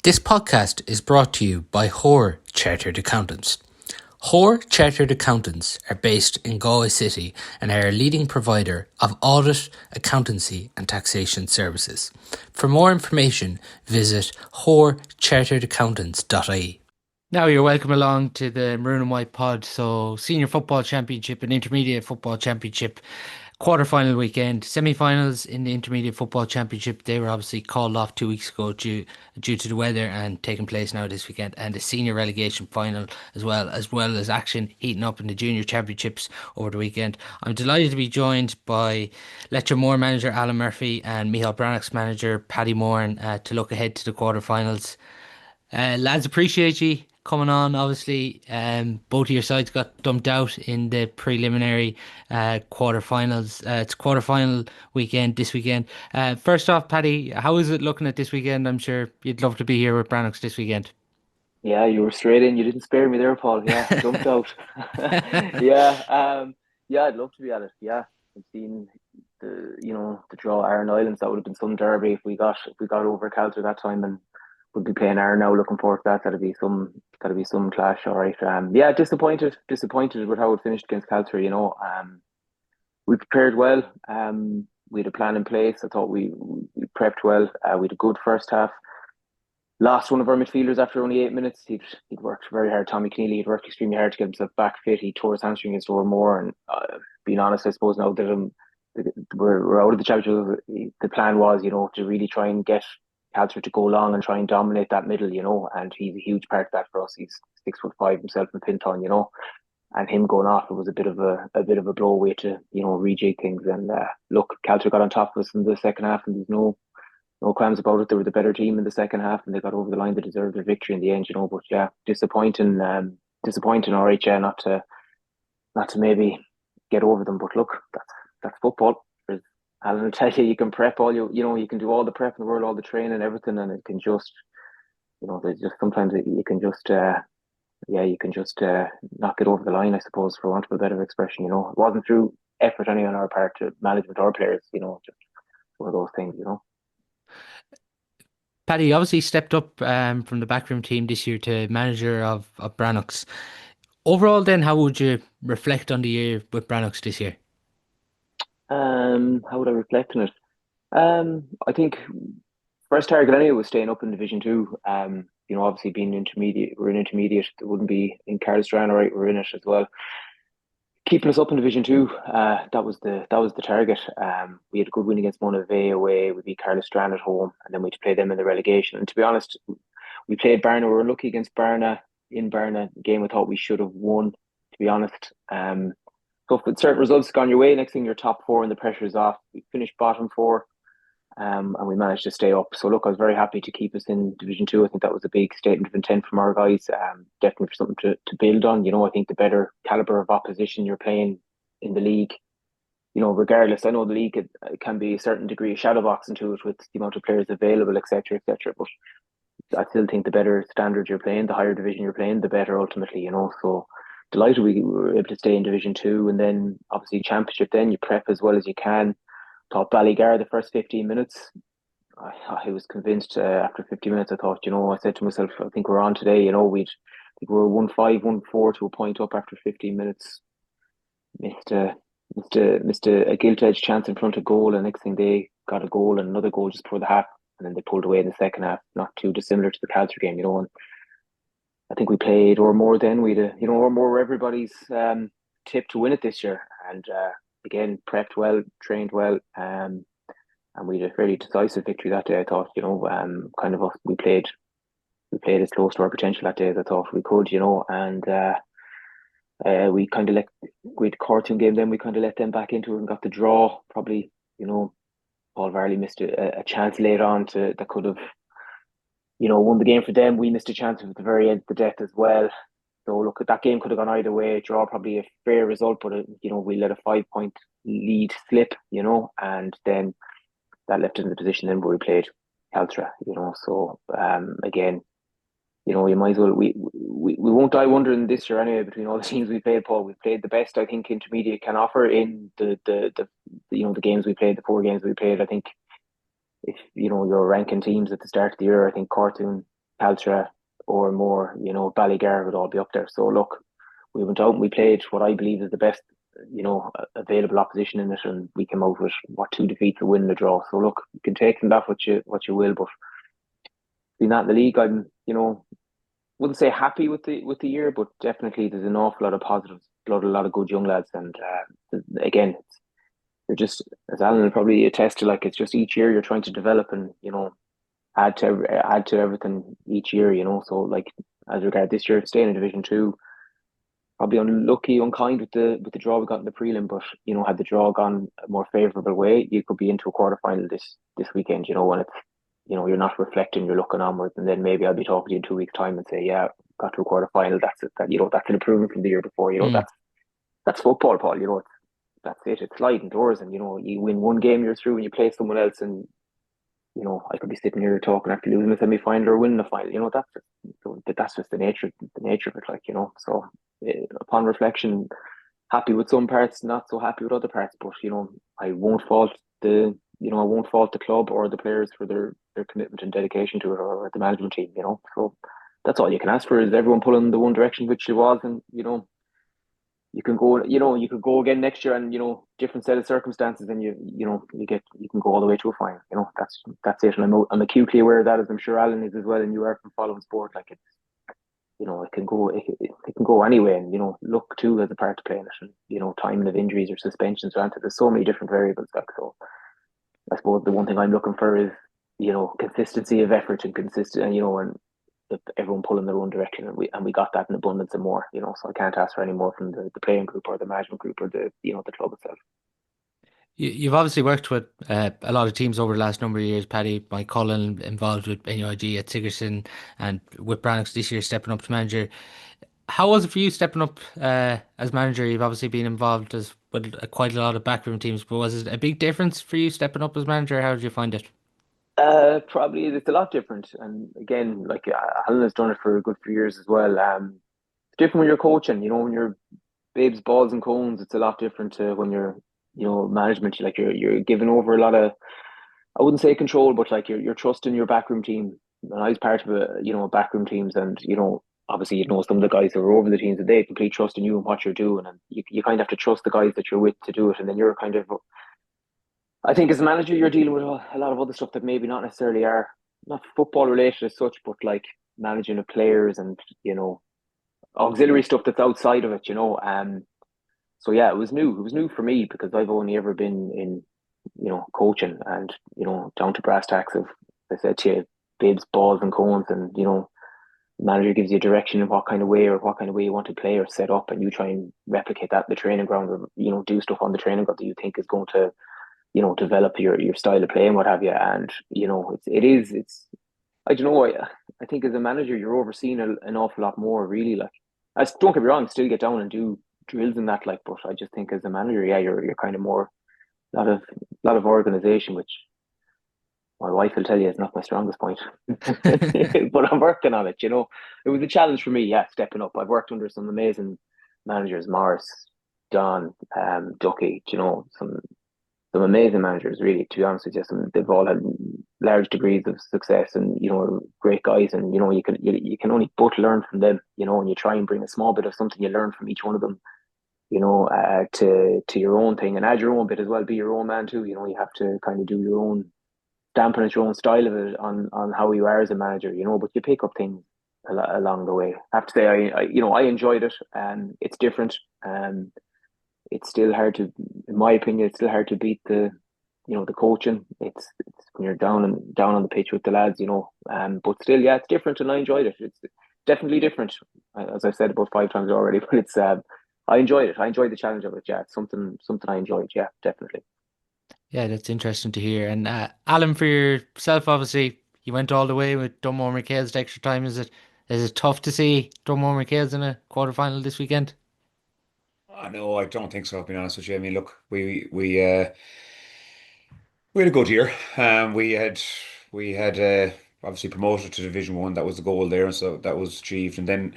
This podcast is brought to you by Hoare Chartered Accountants. Hoare Chartered Accountants are based in Galway City and are a leading provider of audit, accountancy and taxation services. For more information, visit hoarecharteredaccountants.ie. Now you're welcome along to the Maroon and White pod. So Senior Football Championship and Intermediate Football Championship quarter-final weekend, semi-finals in the Intermediate Football Championship. They were obviously called off 2 weeks ago due to the weather and taking place now this weekend, and the senior relegation final as well as action heating up in the junior championships over the weekend. I'm delighted to be joined by Leitir Móir manager Alan Murphy and Mícheál Breathnach's manager Paddy Moran to look ahead to the quarter-finals. Lads, appreciate you coming on. Obviously, both of your sides got dumped out in the preliminary quarterfinals. It's quarterfinal weekend this weekend. First off, Paddy, how is it looking at this weekend? I'm sure you'd love to be here with Breathnach this weekend. Yeah, you were straight in. You didn't spare me there, Paul. Yeah, jumped out. Yeah, yeah, I'd love to be at it. Yeah, I've seen the draw Iron Islands. That would have been some derby if we got over Calder that time, and we'll be playing Iron now. Looking forward to that. That'll be some clash. All right. Yeah, disappointed with how it finished against Calder. We prepared well. We had a plan in place. I thought we prepped well. We had a good first half. Lost one of our midfielders after only 8 minutes. He'd worked very hard. Tommy Keneally had worked extremely hard to get himself back fit. He tore his hamstring against Moore, and being honest, I suppose now that we're out of the championship, the plan was, to really try and get Calder to go long and try and dominate that middle, and he's a huge part of that for us. He's 6'5" himself in Pinton, and him going off, it was a bit of a blow away to rejig things. And look, Calder got on top of us in the second half, and there's no qualms about it. They were the better team in the second half, and they got over the line. They deserved their victory in the end, But yeah, disappointing. All right, yeah, not to maybe get over them. But look, that's football. As Alan will tell you, you can prep all you can do all the prep in the world, all the training, and everything, and it can just, there's just sometimes you can just, not get over the line, I suppose, for want of a better expression. It wasn't through effort any on our part to management or players. Just one of those things. Paddy obviously stepped up from the backroom team this year to manager of Breathnach's. Overall, then, how would you reflect on the year with Breathnach's this year? How would I reflect on it? I think first target anyway was staying up in Division Two. Obviously being intermediate, we're in intermediate. It wouldn't be in Carlstrand, right? We're in it as well. Keeping us up in Division Two, that was the target. We had a good win against Mountbellew away. We beat Carlstrand at home, and then we had to play them in the relegation. And to be honest, we played Barna. We were lucky against Barna in Barna. The game I thought we should have won. To be honest, so if certain results gone your way, next thing you're top four and the pressure is off. We finished bottom four. And we managed to stay up. So look, I was very happy to keep us in Division Two. I think that was a big statement of intent from our guys. Definitely for something to build on. I think the better caliber of opposition you're playing in the league, regardless. I know the league it can be a certain degree of shadowboxing to it with the amount of players available, etc., etc. But I still think the better standard you're playing, the higher division you're playing, the better ultimately. So delighted we were able to stay in Division Two, and then obviously Championship. Then you prep as well as you can. Thought Ballygar the first 15 minutes. I was convinced after 50 minutes. I thought, I said to myself, I think we're on today. I think we were 1-5, 1-4 to a point up after 15 minutes. Missed a gilt edged chance in front of goal, and next thing they got a goal and another goal just before the half, and then they pulled away in the second half. Not too dissimilar to the Calder game, And I think we played or more then. Or more everybody's tip to win it this year, and. Again, prepped well, trained well, and we had a fairly decisive victory that day. I thought, we played as close to our potential that day as I thought we could, and we kind of with Corofin game. Then we kind of let them back into it and got the draw. Probably, Paul Varley missed a chance later on that could have, won the game for them. We missed a chance at the very end of the death as well. So look, that game could have gone either way. Draw probably a fair result, but we let a 5-point lead slip, and then that left us in the position then where we played Caltra, So again, you might as well we won't die wondering this year anyway. Between all the teams we played, Paul, we played the best I think intermediate can offer in the games we played, the 4 games we played. I think if you're ranking teams at the start of the year, I think Cortoon Caltra or more, Ballygar would all be up there. So look, we went out and we played what I believe is the best, available opposition in it, and we came out with what, two defeats, a win, and a draw. So look, you can take from that what you will, but being that in the league, I'm, wouldn't say happy with the year, but definitely there's an awful lot of positives, a lot of good young lads, and again, they're just, as Alan will probably attest to, like, it's just each year you're trying to develop and add to everything each year. So like, as regard this year staying in Division Two, probably unlucky, unkind with the draw we got in the prelim, but had the draw gone a more favourable way, you could be into a quarter final this weekend. When it's, you're not reflecting, you're looking onwards, and then maybe I'll be talking to you in 2 weeks' time and say, yeah, got to a quarter final. That's it. That's an improvement from the year before. Mm. That's football, Paul. That's it. It's sliding doors, and you win one game, you're through, and you play someone else, and I could be sitting here talking after losing a semi final or winning a final. That's just the nature of it. Like, so upon reflection, happy with some parts, not so happy with other parts. But I won't fault the club or the players for their commitment and dedication to it, or the management team. So that's all you can ask for, is everyone pulling the one direction which it was, and you can go, you could go again next year, and different set of circumstances, and you can go all the way to a final. That's it. And I'm acutely aware of that, as I'm sure Alan is as well, and you are, from following sport. Like, it's, it can go anyway, and luck too has a part to play in it, and timing of injuries or suspensions. Granted, there's so many different variables. Like, so I suppose the one thing I'm looking for is consistency of effort and consistent, and everyone pulling their own direction, and we got that in abundance and more. So I can't ask for any more from the playing group or the management group or the club itself. You've obviously worked with a lot of teams over the last number of years, Paddy. Mike Cullen involved with NUIG at Sigerson, and with Breathnach this year stepping up to manager. How was it for you stepping up as manager? You've obviously been involved as with quite a lot of backroom teams, but was it a big difference for you stepping up as manager? How did you find it? Probably it's a lot different, and again, like, Alan has done it for a good few years as well. It's different when you're coaching. When you're babes, balls, and cones, it's a lot different to when you're, management. Like, you're giving over a lot of, I wouldn't say control, but like, you're trusting your backroom team. And I was part of backroom teams, and obviously some of the guys who are over the teams, and they complete trust in you and what you're doing, and you kind of have to trust the guys that you're with to do it, and then you're kind of, I think, as a manager, you're dealing with a lot of other stuff that maybe not necessarily are not football related as such, but like managing of players and auxiliary stuff that's outside of it. So yeah, it was new. It was new for me, because I've only ever been in coaching, and down to brass tacks of, as I said to you, bibs, balls, and cones, and the manager gives you a direction of what kind of way you want to play or set up, and you try and replicate that in the training ground, or do stuff on the training ground that you think is going to develop your style of play and what have you. And it's I don't know, I think as a manager you're overseeing an awful lot more, really. Like, don't get me wrong, still get down and do drills and that, like, but I just think as a manager, yeah, you're kind of more, lot of organization, which my wife will tell you is not my strongest point. But I'm working on it. It was a challenge for me, yeah, stepping up. I've worked under some amazing managers, Morris, Don, Ducky, some amazing managers, really, to be honest with you. They've all had large degrees of success, and great guys, and you can only but learn from them, and you try and bring a small bit of something you learn from each one of them, to your own thing, and add your own bit as well. Be your own man too. You have to kind of do your own stamp on it, your own style of it, on how you are as a manager. But you pick up things along the way. I have to say, I enjoyed it, and it's different. It's still hard to, in my opinion, it's still hard to beat the coaching. It's when you're down on the pitch with the lads. But still, yeah, it's different, and I enjoyed it. It's definitely different, as I've said about 5 times already. But it's I enjoyed it. I enjoyed the challenge of it. Yeah, it's something I enjoyed. Yeah, definitely. Yeah, that's interesting to hear. And Alan, for yourself, obviously, you went all the way with Dunmore Mícheál's to extra time. Is it tough to see Dunmore Mícheál's in a quarter final this weekend? No, I don't think so, to be honest with you. I mean, look, we had a good year. We had obviously promoted to Division One. That was the goal there, and so that was achieved. And then,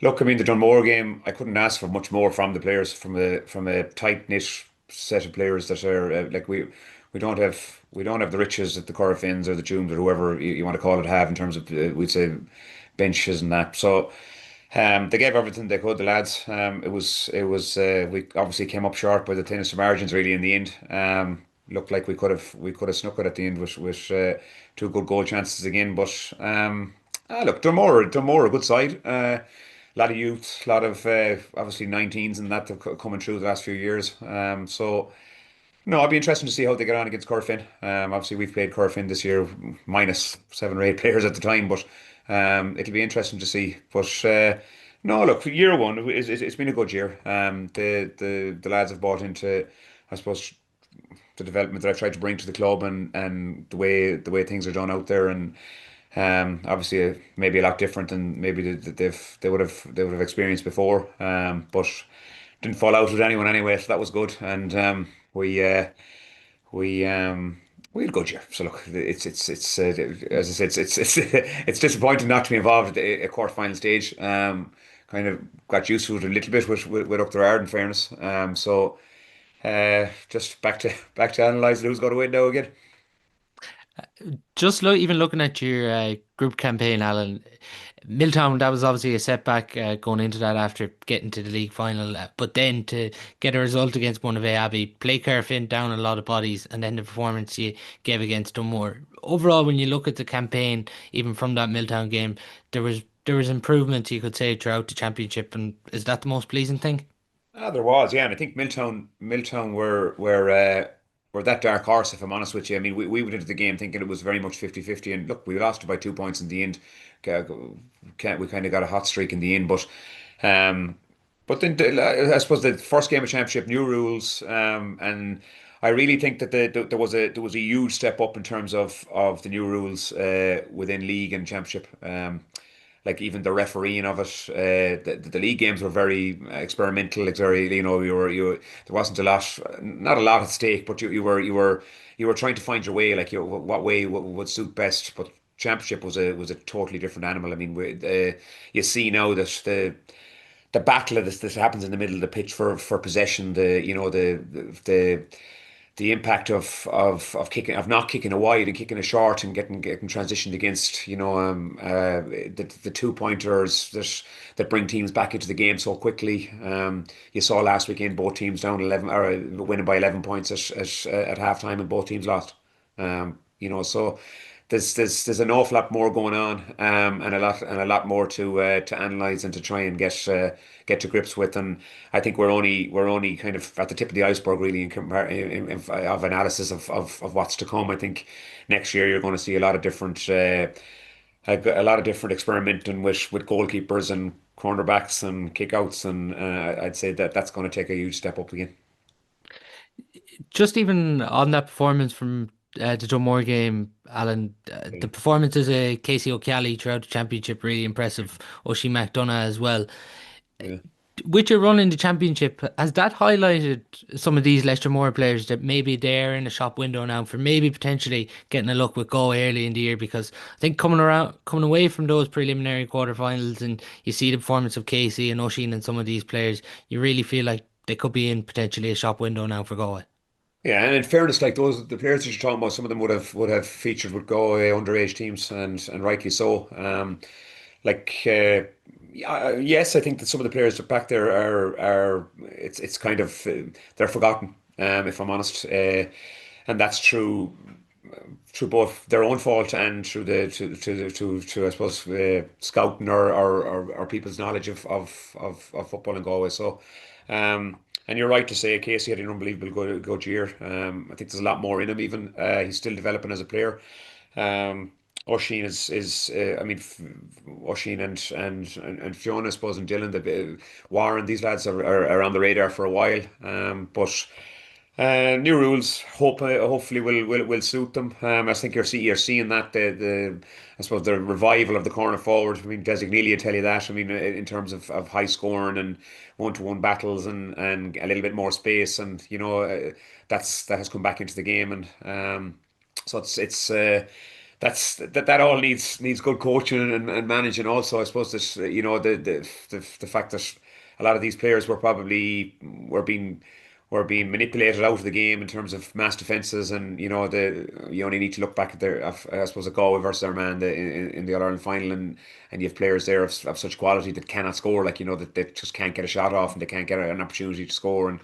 look, I mean, the Dunmore game, I couldn't ask for much more from the players, from a tight knit set of players that are, like, we we don't have the riches that the Corofins or the Tuams or whoever you want to call it have in terms of we'd say benches and that. So they gave everything they could, the lads. We obviously came up short by the thinnest of margins really in the end. Looked like we could have snuck it at the end with two good goal chances again. But look, Dunmore a good side. Lot of youth, lot of obviously 19s and that have coming through the last few years. So no, it'd be interesting to see how they get on against Corofin. Obviously, we've played Corofin this year, minus 7 or 8 players at the time, but it'll be interesting to see. But no, look, for year one, it's been a good year. The lads have bought into, I suppose, the development that I've tried to bring to the club and the way things are done out there, and obviously maybe a lot different than maybe they would have experienced before. But didn't fall out with anyone anyway, so that was good. And we we we had a good year. So look, it's as I said, it's disappointing not to be involved at a quarter-final stage. Kind of got used to it a little bit with Oughterard, in fairness. Just back to analysing who's going to win now again. Just even looking at your group campaign, Alan, Milltown, that was obviously a setback going into that after getting to the league final. But then to get a result against one of Abbey, play Corofin down a lot of bodies, and then the performance you gave against Dunmore. Overall, when you look at the campaign, even from that Milltown game, there was improvement you could say throughout the championship, and is that the most pleasing thing? There was, yeah, and I think Milltown were that dark horse, if I'm honest with you. I mean, we went into the game thinking it was very much 50-50, and look, we lost it by 2 points in the end. Ca- We kind of got a hot streak in the end, um, but then I suppose the first game of championship, new rules, and I really think that there was a huge step up in terms of the new rules within league and championship. Like even the refereeing of it, the league games were very experimental. Like very, there wasn't not a lot at stake, but you were trying to find your way, like what way would suit best. But championship was a totally different animal. I mean, you see now that the battle of this happens in the middle of the pitch for possession. The impact of not kicking a wide and kicking a short and getting transitioned against the 2 pointers that bring teams back into the game so quickly. You saw last weekend both teams down 11 or winning by 11 points at half time and both teams lost. So there's an awful lot more going on, and a lot more to analyze and to try and get to grips with. And I think we're only kind of at the tip of the iceberg really of analysis of what's to come. I think next year you're going to see a lot of different experimenting with goalkeepers and cornerbacks and kickouts, and I'd say that's going to take a huge step up again. Just even on that performance from the Dunmore game, Alan, the performances of Casey O'Kelly throughout the championship really impressive. Oshie McDonough as well. Yeah. With your run in the championship, has that highlighted some of these Leicester Moore players that maybe they're in a shop window now for maybe potentially getting a look with Go early in the year? Because I think coming away from those preliminary quarterfinals, and you see the performance of Casey and Oisin and some of these players, you really feel like they could be in potentially a shop window now for Galway. Yeah, and in fairness, like the players that you're talking about, some of them would have featured with Galway underage teams, and rightly so. Like yeah, yes, I think that some of the players that are back there are it's kind of they're forgotten, if I'm honest, and that's through both their own fault and through I suppose scouting or people's knowledge of football in Galway. So. And you're right to say Casey had an unbelievable good year. I think there's a lot more in him. Even he's still developing as a player. Oisin I mean, Oisin and Fiona, I suppose, and Dylan, Warren, these lads are on the radar for a while. But new rules, hopefully will suit them. I think you're seeing that the I suppose the revival of the corner forward. I mean, Designelia tell you that. I mean, in terms of high scoring and one-to-one battles and a little bit more space, and that has come back into the game, and so it's that all needs good coaching and managing. Also, I suppose this the fact that a lot of these players were were being manipulated out of the game in terms of mass defences, and you only need to look back at I suppose at Galway versus Armagh in the All Ireland final, and you have players there of such quality that cannot score, like that they just can't get a shot off and they can't get an opportunity to score, and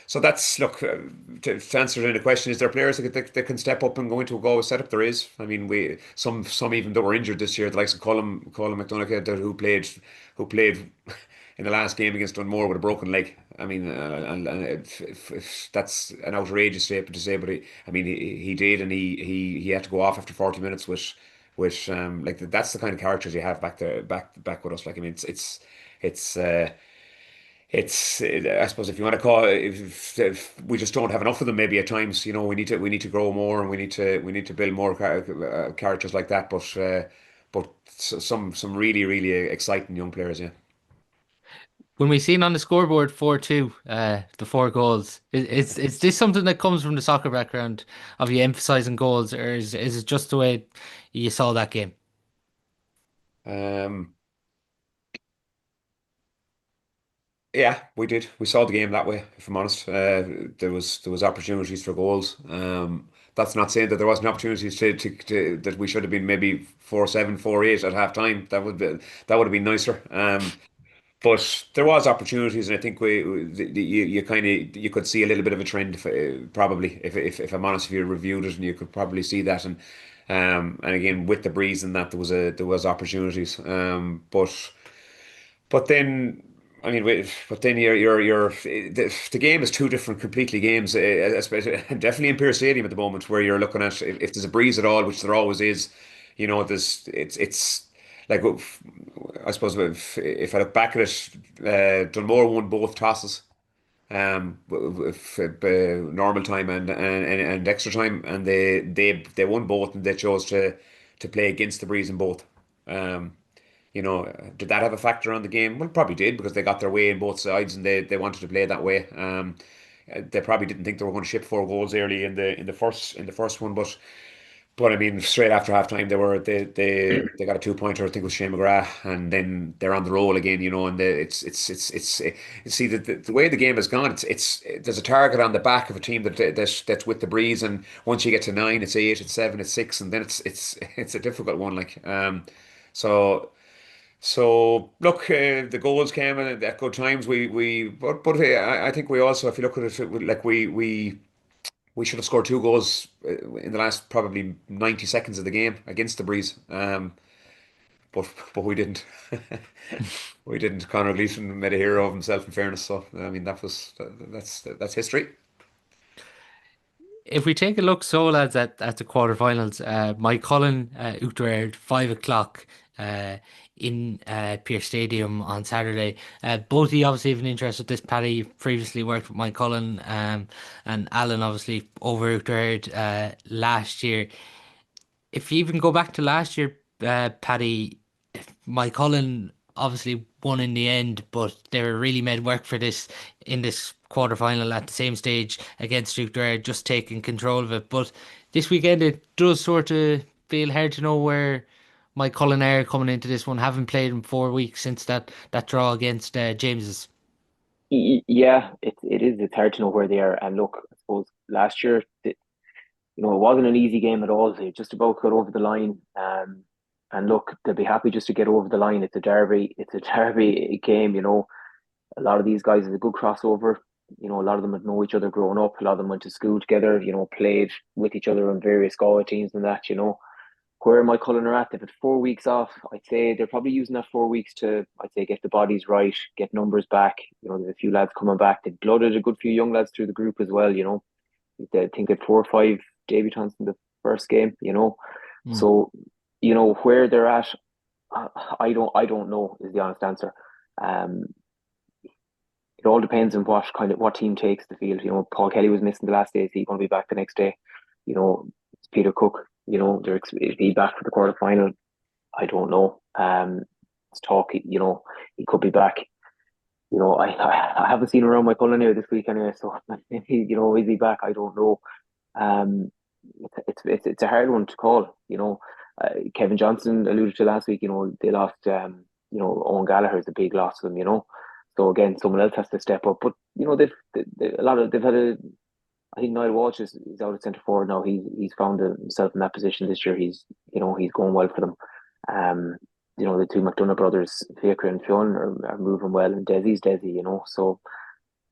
so that's look to answer the question. Is there players that can step up and go into a Galway setup? There is. I mean, we some even that were injured this year, the likes of Colin McDonagh, who played in the last game against Dunmore with a broken leg. I mean, and if that's an outrageous statement to say, but he did, and he had to go off after 40 minutes with like that's the kind of characters you have back there, back with us. Like, I mean, I suppose if you want to call it, if we just don't have enough of them, maybe at times, we need to grow more, and we need to build more characters like that. But some really really exciting young players, yeah. When we seen on the scoreboard 4-2, the 4 goals, is this something that comes from the soccer background of you emphasizing goals, or is it just the way you saw that game? Um, yeah, we did. We saw the game that way. If I'm honest, there was opportunities for goals. That's not saying that there wasn't opportunities that we should have been maybe 4-7, 4-8 at half time. That would have been nicer. But there was opportunities, and I think you could see a little bit of a trend, probably, if I'm honest, if you reviewed it, and you could probably see that, and again with the breeze and that there was opportunities, but then. I mean, but then the game is two different completely games, especially definitely in Pearse Stadium at the moment, where you're looking at, if there's a breeze at all, which there always is, there's it's like, I suppose, if I look back at it, Dunmore won both tosses, normal time and extra time, and they won both, and they chose to play against the breeze in both. Um, did that have a factor on the game? Well, it probably did, because they got their way in both sides, and they wanted to play that way. They probably didn't think they were going to ship 4 goals early in the first one, but I mean, straight after half time, they got a 2-pointer, I think it was Shane McGrath, and then they're on the roll again, and see the way the game has gone. There's a target on the back of a team that's with the breeze, and once you get to 9, it's 8, it's 7, it's 6, and then it's a difficult one, like. So look, the goals came at good times. But I think we also, if you look at it, like we should have scored 2 goals in the last probably 90 seconds of the game against the breeze. But we didn't. We didn't. Conor Gleeson made a hero of himself, in fairness. So I mean, that's history. If we take a look, so lads, at the quarterfinals, Mike Cullen, Oughterard, 5 o'clock, in Pearse Stadium on Saturday. Both of you obviously have an interest with this. Paddy, you've previously worked with Mike Cullen, and Alan obviously over Oughterard last year. If you even go back to last year, Paddy, Mike Cullen obviously won in the end, but they were really made work for this in this quarter final at the same stage against Duke. They're just taking control of it. But this weekend it does sort of feel hard to know where Mike Cullen are coming into this one. Haven't played in 4 weeks since that draw against James's. Yeah, it is. It's hard to know where they are. And look, I suppose last year, it wasn't an easy game at all. They just about got over the line. And look, they'll be happy just to get over the line. It's a derby. It's a derby game. A lot of these guys is a good crossover. A lot of them would know each other growing up. A lot of them went to school together. Played with each other on various Galway teams and that. Where my Cullen are at, they've had 4 weeks off. I'd say they're probably using that 4 weeks to, I'd say, get the bodies right, get numbers back. There's a few lads coming back. They've blooded a good few young lads through the group as well. They think they had 4 or 5 debutants in the first game. Mm. So, where they're at, I don't know is the honest answer. Um, it all depends on what team takes the field. Paul Kelly was missing the last day. Is he going to be back the next day? It's Peter Cook. Is he back for the quarter final? I don't know. It's talk. He could be back. I haven't seen him around my Cullen this week anyway. So is he back? I don't know. Um, it's a hard one to call. Kevin Johnson alluded to last week. They lost. Owen Gallagher is a big loss for them. So again, someone else has to step up. But you know, they've had a. I think Niall Walsh is out at centre forward now. He's found himself in that position this year. He's going well for them. Um, the two McDonough brothers, Fiacre and Fionn, are moving well, and Desi's Desi. So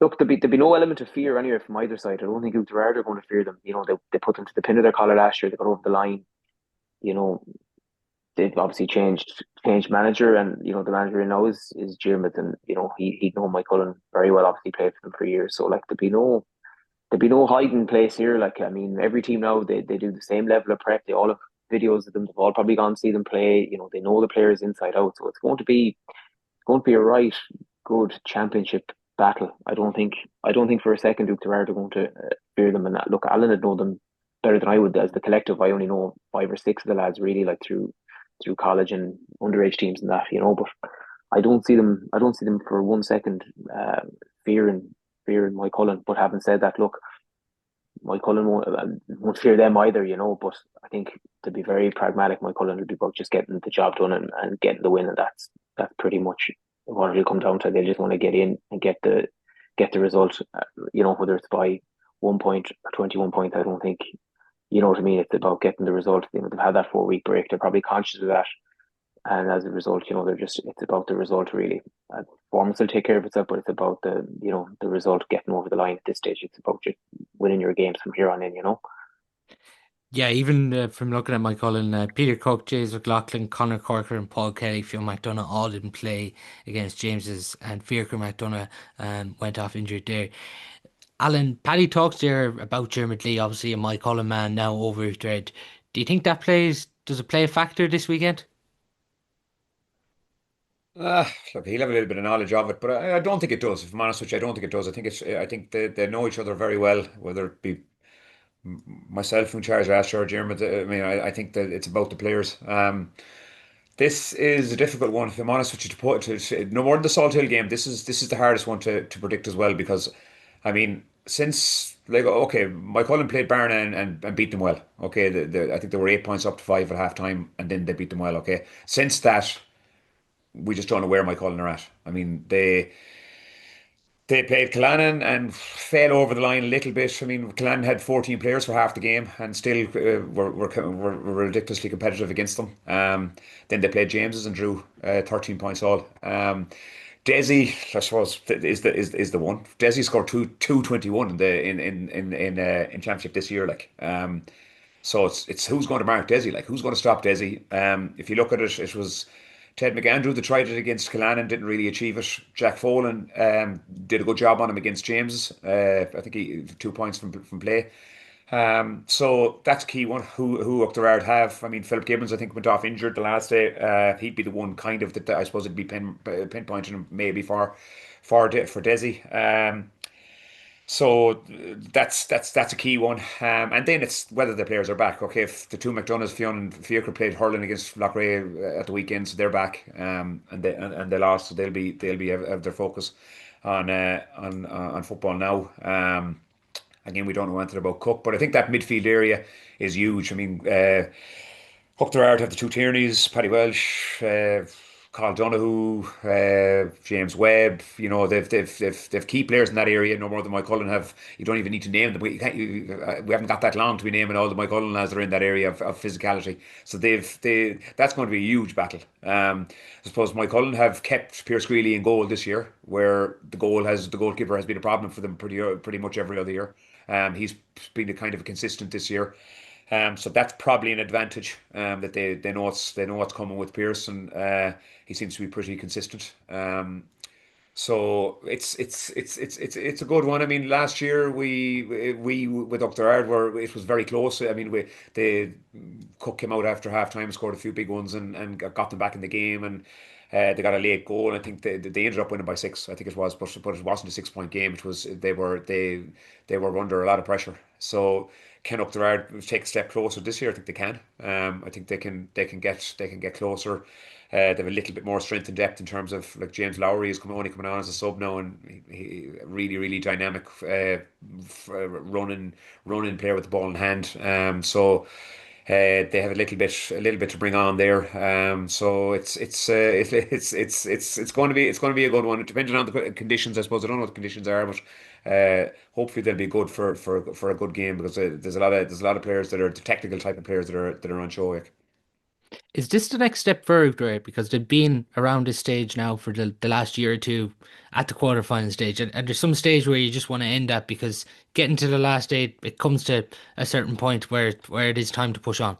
look, there'd be no element of fear anyway from either side. I don't think Oughterard are going to fear them. They put them to the pin of their collar last year. They got over the line. You know, they've obviously changed manager, and the manager now is Diarmuid, and he'd known Mike Cullen very well. Obviously played for them for years, so like there'd be no hiding place here. Like, I mean, every team now they do the same level of prep. They all have videos of them. They've all probably gone to see them play. They know the players inside out, so it's going to be a right good championship battle. I don't think for a second Oughterard are going to fear them. And look, Alan would know them better than I would as the collective. I only know 5 or 6 of the lads really, like through college and underage teams and that. But I don't see them. I don't see them for 1 second fearing Mike Cullen. But having said that, look, Mike Cullen won't fear them either. But I think to be very pragmatic, Mike Cullen will be about just getting the job done and getting the win, and that's pretty much what it'll come down to. They just want to get in and get the result. Whether it's by 1 point or 21 points, I don't think. You know what I mean? It's about getting the result. They've had that 4 week break. They're probably conscious of that, and as a result, it's about the result really. Performance will take care of itself, but it's about the result, getting over the line at this stage. It's about just winning your games from here on in. Yeah, even from looking at Mike Cullen, Peter Cook, James McLaughlin, Conor Corker, and Paul Kelly, Phil McDonough all didn't play against James's, and Fiacre McDonough went off injured there. Alan, Paddy talks there about Diarmuid Lee, obviously a Mike Cullen man now over Oughterard. Do you think does it play a factor this weekend? Look, he'll have a little bit of knowledge of it, but I don't think it does. If I'm honest with you, I don't think it does. I think they know each other very well, whether it be myself in charge last year or Diarmuid. I mean, I think that it's about the players. This is a difficult one, if I'm honest with you, no more than the Salthill game. This is the hardest one to predict as well because, I mean, since like okay, Mike Cullen played Barna and beat them well. Okay, I think they were 8 points up to 5 at half time, and then they beat them well. Okay, since that, we just don't know where Mike Cullen are at. I mean, they played Cuilinn and fell over the line a little bit. I mean, Cuilinn had 14 players for half the game and still were ridiculously competitive against them. Then they played James's and drew 13 points all. Desi, I suppose, is the one. Desi scored 221 in championship this year. So it's who's going to mark Desi, like who's going to stop Desi. If you look at it, it was Ted McAndrew that tried it against Cuilinn and didn't really achieve it. Jack Folan did a good job on him against James. I think he 2 points from play. So that's a key one. Who Oughterard have? I mean, Philip Gibbons I think went off injured the last day. He'd be the one kind of that I suppose it'd be pinpointing him maybe for Desi. So that's a key one. And then it's whether the players are back. Okay, if the two McDonoughs, Fionn and Fiacre played hurling against Loughrea at the weekend, so they're back. And they lost, so they'll be have their focus on football now. Again, we don't know anything about Cook, but I think that midfield area is huge. I mean, Oughterard have the two Tierneys, Paddy Welsh, Carl Donoghue, James Webb. They've key players in that area. No more than Mike Cullen have. You don't even need to name them. We haven't got that long to be naming all the Mike Cullen lads that are in that area of physicality. So that's going to be a huge battle. I suppose Mike Cullen have kept Pierce Greeley in goal this year, where the goalkeeper has been a problem for them pretty much every other year. He's been a kind of a consistent this year. So that's probably an advantage that they know what's coming with Pierce, and he seems to be pretty consistent. So it's a good one. I mean, last year we with Oughterard it was very close. I mean, the Cook came out after half time, scored a few big ones, and got them back in the game, and they got a late goal. I think they ended up winning by 6. I think it was, but it wasn't a 6 point game. It was they were under a lot of pressure. So can Oughterard take a step closer this year? I think they can. I think they can get closer. They have a little bit more strength and depth in terms of like James Lowry is only coming on as a sub now, and he really really dynamic running player with the ball in hand. So They have a little bit to bring on there. So it's going to be a good one. Depending on the conditions, I suppose. I don't know what the conditions are, but hopefully they'll be good for a good game because there's a lot of players that are the technical type of players that are on show. Like. Is this the next step for Oughterard? Because they've been around this stage now for the last year or two at the quarterfinal stage. And there's some stage where you just want to end that because getting to the last eight, it comes to a certain point where it is time to push on.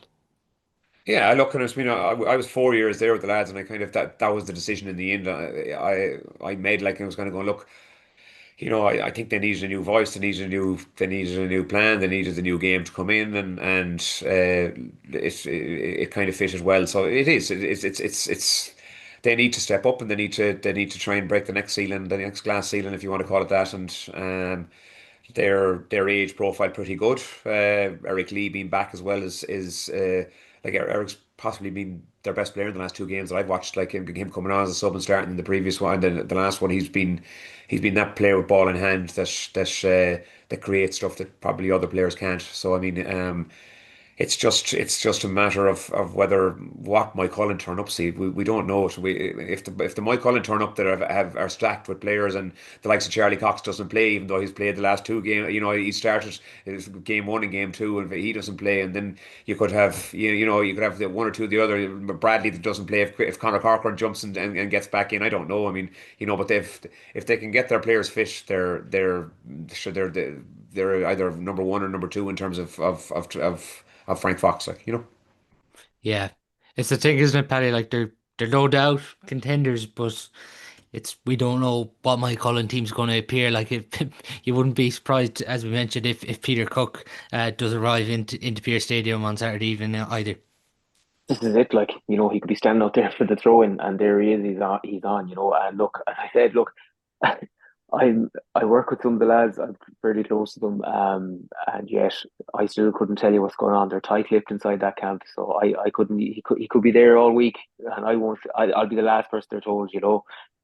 Yeah, I look and it's been I was 4 years there with the lads, and I kind of that was the decision in the end. I made like I was going to go look. I think they needed a new voice, they needed a new plan, they needed a new game to come in, and it kind of fitted well. So it is, it's they need to step up and they need to try and break the next ceiling, the next glass ceiling, if you want to call it that, and their age profile pretty good. Eric Lee being back as well is like Eric's possibly been their best player in the last two games that I've watched. Like him coming on as a sub and starting in the previous one, and the last one he's been that player with ball in hand that creates stuff that probably other players can't. So I mean, it's just a matter of whether what Mike Cullen turn up. See, we don't know it. If the Mike Cullen turn up that are stacked with players, and the likes of Charlie Cox doesn't play, even though he's played the last two games. He started his game one and game two, and he doesn't play, and then you could have you could have the one or two of the other Bradley that doesn't play if Conor Corcoran jumps and gets back in. I don't know. I mean, but if they can get their players fit, they're sure they're either number one or number two in terms of Frank Fox, like. Yeah. It's the thing, isn't it, Paddy? Like they're no doubt contenders, but it's we don't know what my Cullen team's going to appear like. If you wouldn't be surprised, as we mentioned, if Peter Cook does arrive into Pearse Stadium on Saturday evening either. This is it. Like, he could be standing out there for the throw in, and there he is. He's on. And look, as I said, look, I work with some of the lads. I'm fairly close to them. And yet I still couldn't tell you what's going on. They're tight-lipped inside that camp, so I couldn't. He could be there all week, and I won't. I'll be the last person they're told.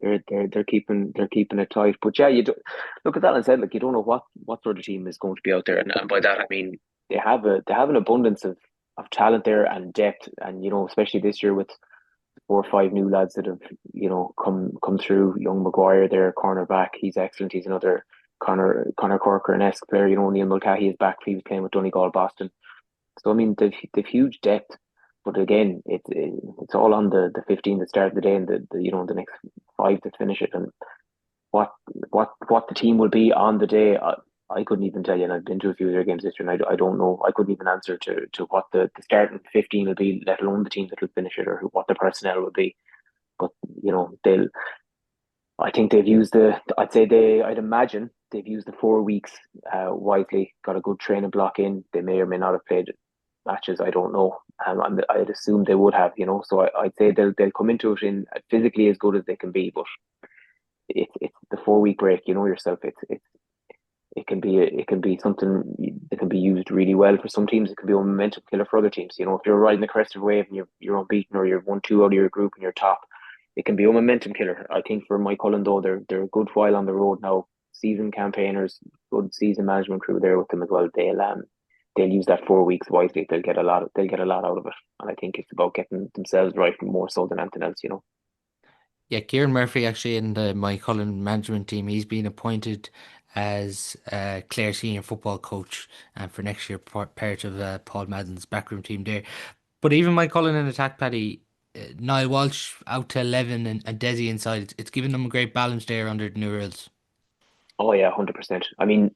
They're keeping it tight. But yeah, you do, look at that and said, like, you don't know what sort of team is going to be out there, and by that I mean they have an abundance of talent there and depth, and especially this year with 4 or 5 new lads that have come through. Young Maguire, their cornerback, he's excellent. He's another Connor Corcoran-esque player. Neil Mulcahy is back. He was playing with Donegal Boston. So I mean, they've huge depth, but again, it's all on the 15 that start the day and the next 5 that finish it. And what the team will be on the day, I couldn't even tell you. And I've been to a few of their games this year, and I don't know. I couldn't even answer to what the starting 15 will be, let alone the team that will finish it, or what the personnel will be. But they'll. I think they've used I'd imagine they've used the 4 weeks wisely. Got a good training block in. They may or may not have played matches. I don't know. I'd assume they would have. So I'd say they'll come into it in physically as good as they can be, but it's the 4 week break. You know yourself. It can be something that can be used really well for some teams. It can be a momentum killer for other teams. If you're riding the crest of a wave and you're unbeaten, or you're 1-2 out of your group and you're top, it can be a momentum killer. I think for Mike Cullen though, they're a good while on the road now. Seasoned campaigners, good season management crew there with them as well. They'll use that 4 weeks wisely. They'll get a lot out of it, and I think it's about getting themselves right more so than anything else. Yeah, Kieran Murphy actually in my Cullen management team, he's been appointed as Clare senior football coach for next year, part of Paul Madden's backroom team there. But even my Cullen in attack, Paddy, Niall Walsh out to 11 and Desi inside, it's given them a great balance there under the new rules. Oh yeah, 100%. I mean,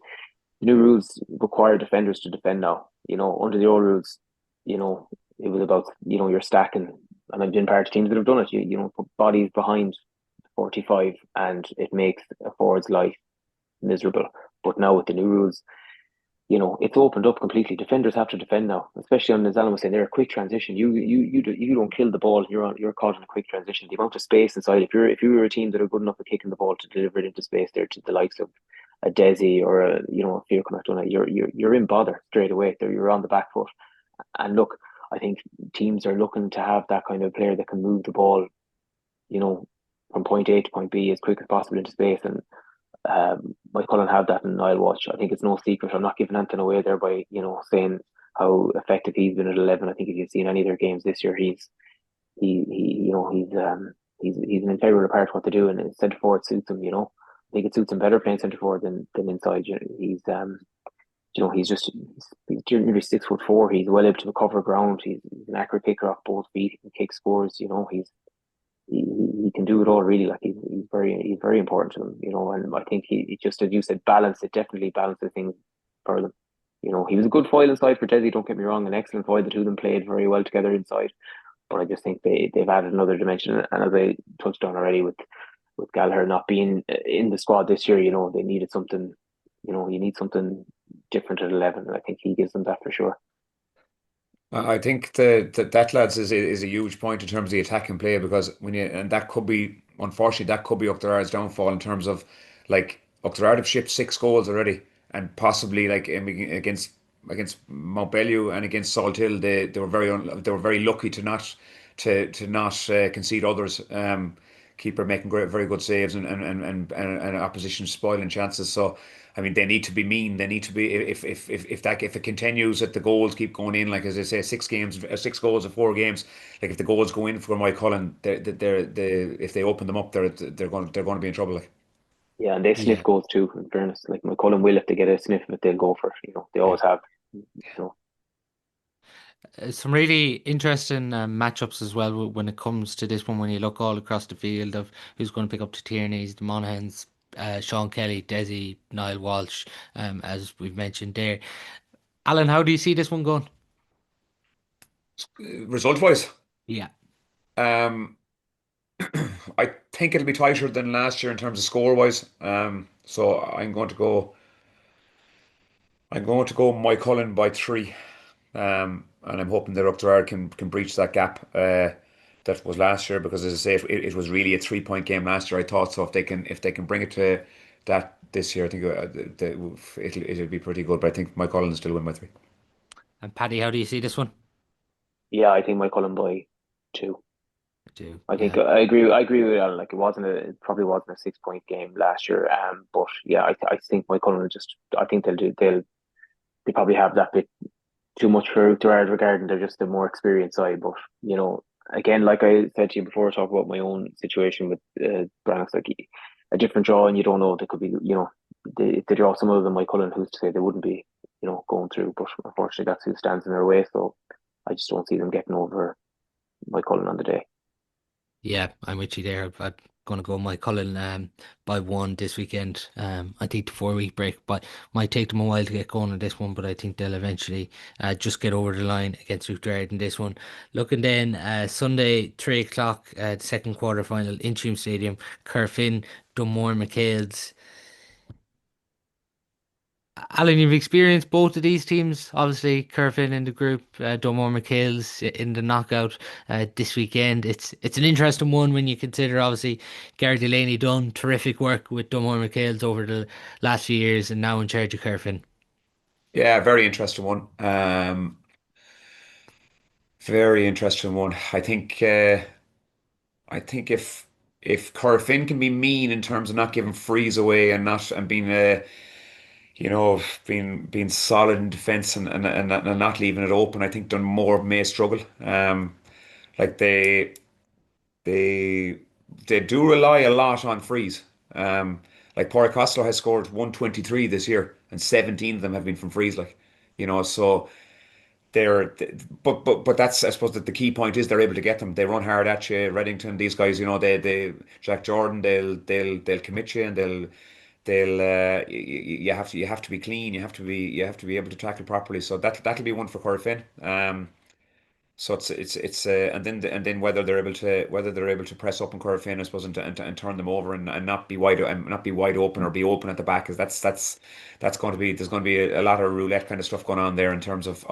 the new rules require defenders to defend now. Under the old rules, it was about you're stacking, and I've been part of teams that have done it. Put bodies behind 45, and it makes a forward's life miserable. But now with the new rules, it's opened up completely. Defenders have to defend now, especially on, as Alan was saying, they're a quick transition. You don't kill the ball. You're caught in a quick transition. The amount of space inside. If you're a team that are good enough at kicking the ball to deliver it into space, there to the likes of a Desi or a Fear Connacht, you're in bother straight away. There you're on the back foot. And look, I think teams are looking to have that kind of player that can move the ball, from point A to point B as quick as possible into space. And Mike Cullen have that in Niall Walsh. I think it's no secret. I'm not giving anything away there by saying how effective he's been at 11. I think if you've seen any of their games this year, he's an integral part of what they do, and centre forward suits him. I think it suits him better playing centre forward than inside. He's nearly 6'4". He's well able to cover ground. He's an accurate kicker off both feet. He can kick scores. He can do it all really. Like he's very important to them. And I think he just, as you said, balance. It definitely balances things for them. He was a good foil inside for Desi. Don't get me wrong, an excellent foil. The two of them played very well together inside. But I just think they've added another dimension. And as I touched on already with Gallagher not being in the squad this year, they needed something. You need something different at 11, and I think he gives them that for sure. I think that lads is a huge point in terms of the attacking play because and that could be, unfortunately, that could be Oughterard's downfall in terms of, like, Oughterard have shipped 6 goals already, and possibly, like, against Mountbellew and against Salthill, they were very lucky to not concede others. Keeper making very good saves, and opposition spoiling chances. So I mean, they need to be mean. They need to be, if it continues, that the goals keep going in, like, as I say, 6 goals in 4 games. Like, if the goals go in for Mike Cullen, if they open them up, they're going to be in trouble. Like. Yeah, and they sniff Yeah. goals too. In fairness, like McCullum will, if they get a sniff of it, they'll go for it. They Yeah. always have. So Some really interesting matchups as well when it comes to this one. When you look all across the field of who's going to pick up the Tierneys, the Monaghan's, Sean Kelly, Desi, Niall Walsh, as we've mentioned there. Alan, how do you see this one going? Result wise, Yeah. um, I think it'll be tighter than last year in terms of score wise. So I'm going to go Mike Cullen by 3. And I'm hoping that Oughterard can breach that gap that was last year, because, as I say, it was really a 3-point game last year. I thought so. If they can bring it to that this year, I think it'll be pretty good. But I think Mike Cullen will still win by 3. And Paddy, how do you see this one? yeah, I think McCullum by 2. I do. I think Yeah. I agree with Alan. Like, it probably wasn't a 6-point game last year. But yeah, I think McCullum will just. I think they probably have that bit too much for Oughterard regarding they're just a more experienced side. But again, like I said to you before, talk about my own situation with Breathnach, like a different draw, and you don't know, they could be, if they draw some of them, Mike Cullen, who's to say they wouldn't be, going through. But unfortunately, that's who stands in their way. So I just don't see them getting over Mike Cullen on the day. Yeah, I'm with you there. I'm going to go Mike Cullen by 1 this weekend. I think the 4 week break, but might take them a while to get going on this one, but I think they'll eventually just get over the line against Oughterard in this one. Looking then, Sunday, 3 o'clock, the second quarter final in Tuam Stadium, Corofin, Dunmore, Mícheál's. Alan, you've experienced both of these teams. Obviously, Corofin in the group, Dunmore McHale's in the knockout this weekend. It's an interesting one when you consider, obviously, Gary Delaney done terrific work with Dunmore McHale's over the last few years, and now in charge of Corofin. Yeah, very interesting one. Very interesting one. I think if Corofin can be mean in terms of not giving frees away, and being being solid in defence, and not leaving it open, I think Dunmore may struggle. Like, they they do rely a lot on frees. Um, like, Pádraig Costello has scored 123 this year, and 17 of them have been from frees. Like, so they're, but that's, I suppose, that the key point is they're able to get them. They run hard at you. Reddington, these guys, they Jack Jordan, they'll commit you, and you have to be clean. You have to be able to tackle properly. So that'll be one for Corofin. So and then whether they're able to press up and Corofin, I suppose, and turn them over, and not be wide open, or be open at the back, because that's going to be, there's going to be a lot of roulette kind of stuff going on there in terms of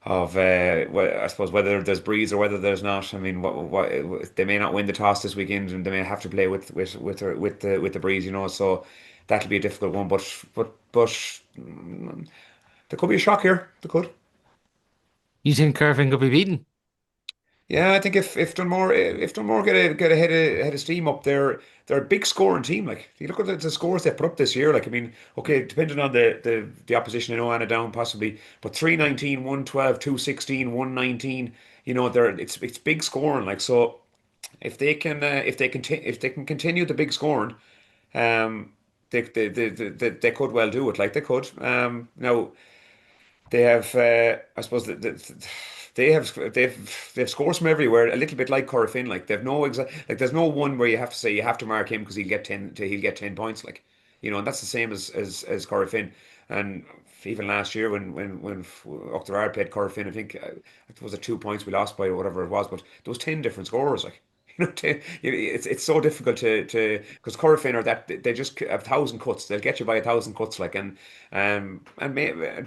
I suppose, whether there's breeze or whether there's not. I mean, they may not win the toss this weekend, and they may have to play with the breeze. So that'll be a difficult one. But there could be a shock here. There could. You think Corofin could be beaten? Yeah, I think if Dunmore get a head of steam up there, they're a big scoring team. Like you look at the scores they put up this year. Like I mean, okay, depending on the opposition, I know Anna down possibly, but 319, 112, 216, 119. It's big scoring. Like so, if they can continue the big scoring, um, they could well do it. Like they could. Now. They have, I suppose, they've scores from everywhere. A little bit like Corofin, like they've no exact, like there's no one where you have to say you have to mark him because he'll get 10 points, like and that's the same as Corofin. And even last year when Oughterard played Corofin, it was 2 points we lost by or whatever it was, but there was 10 different scorers, like. It's so difficult to because Corofin are that they just have 1,000 cuts. They'll get you by 1,000 cuts, like they're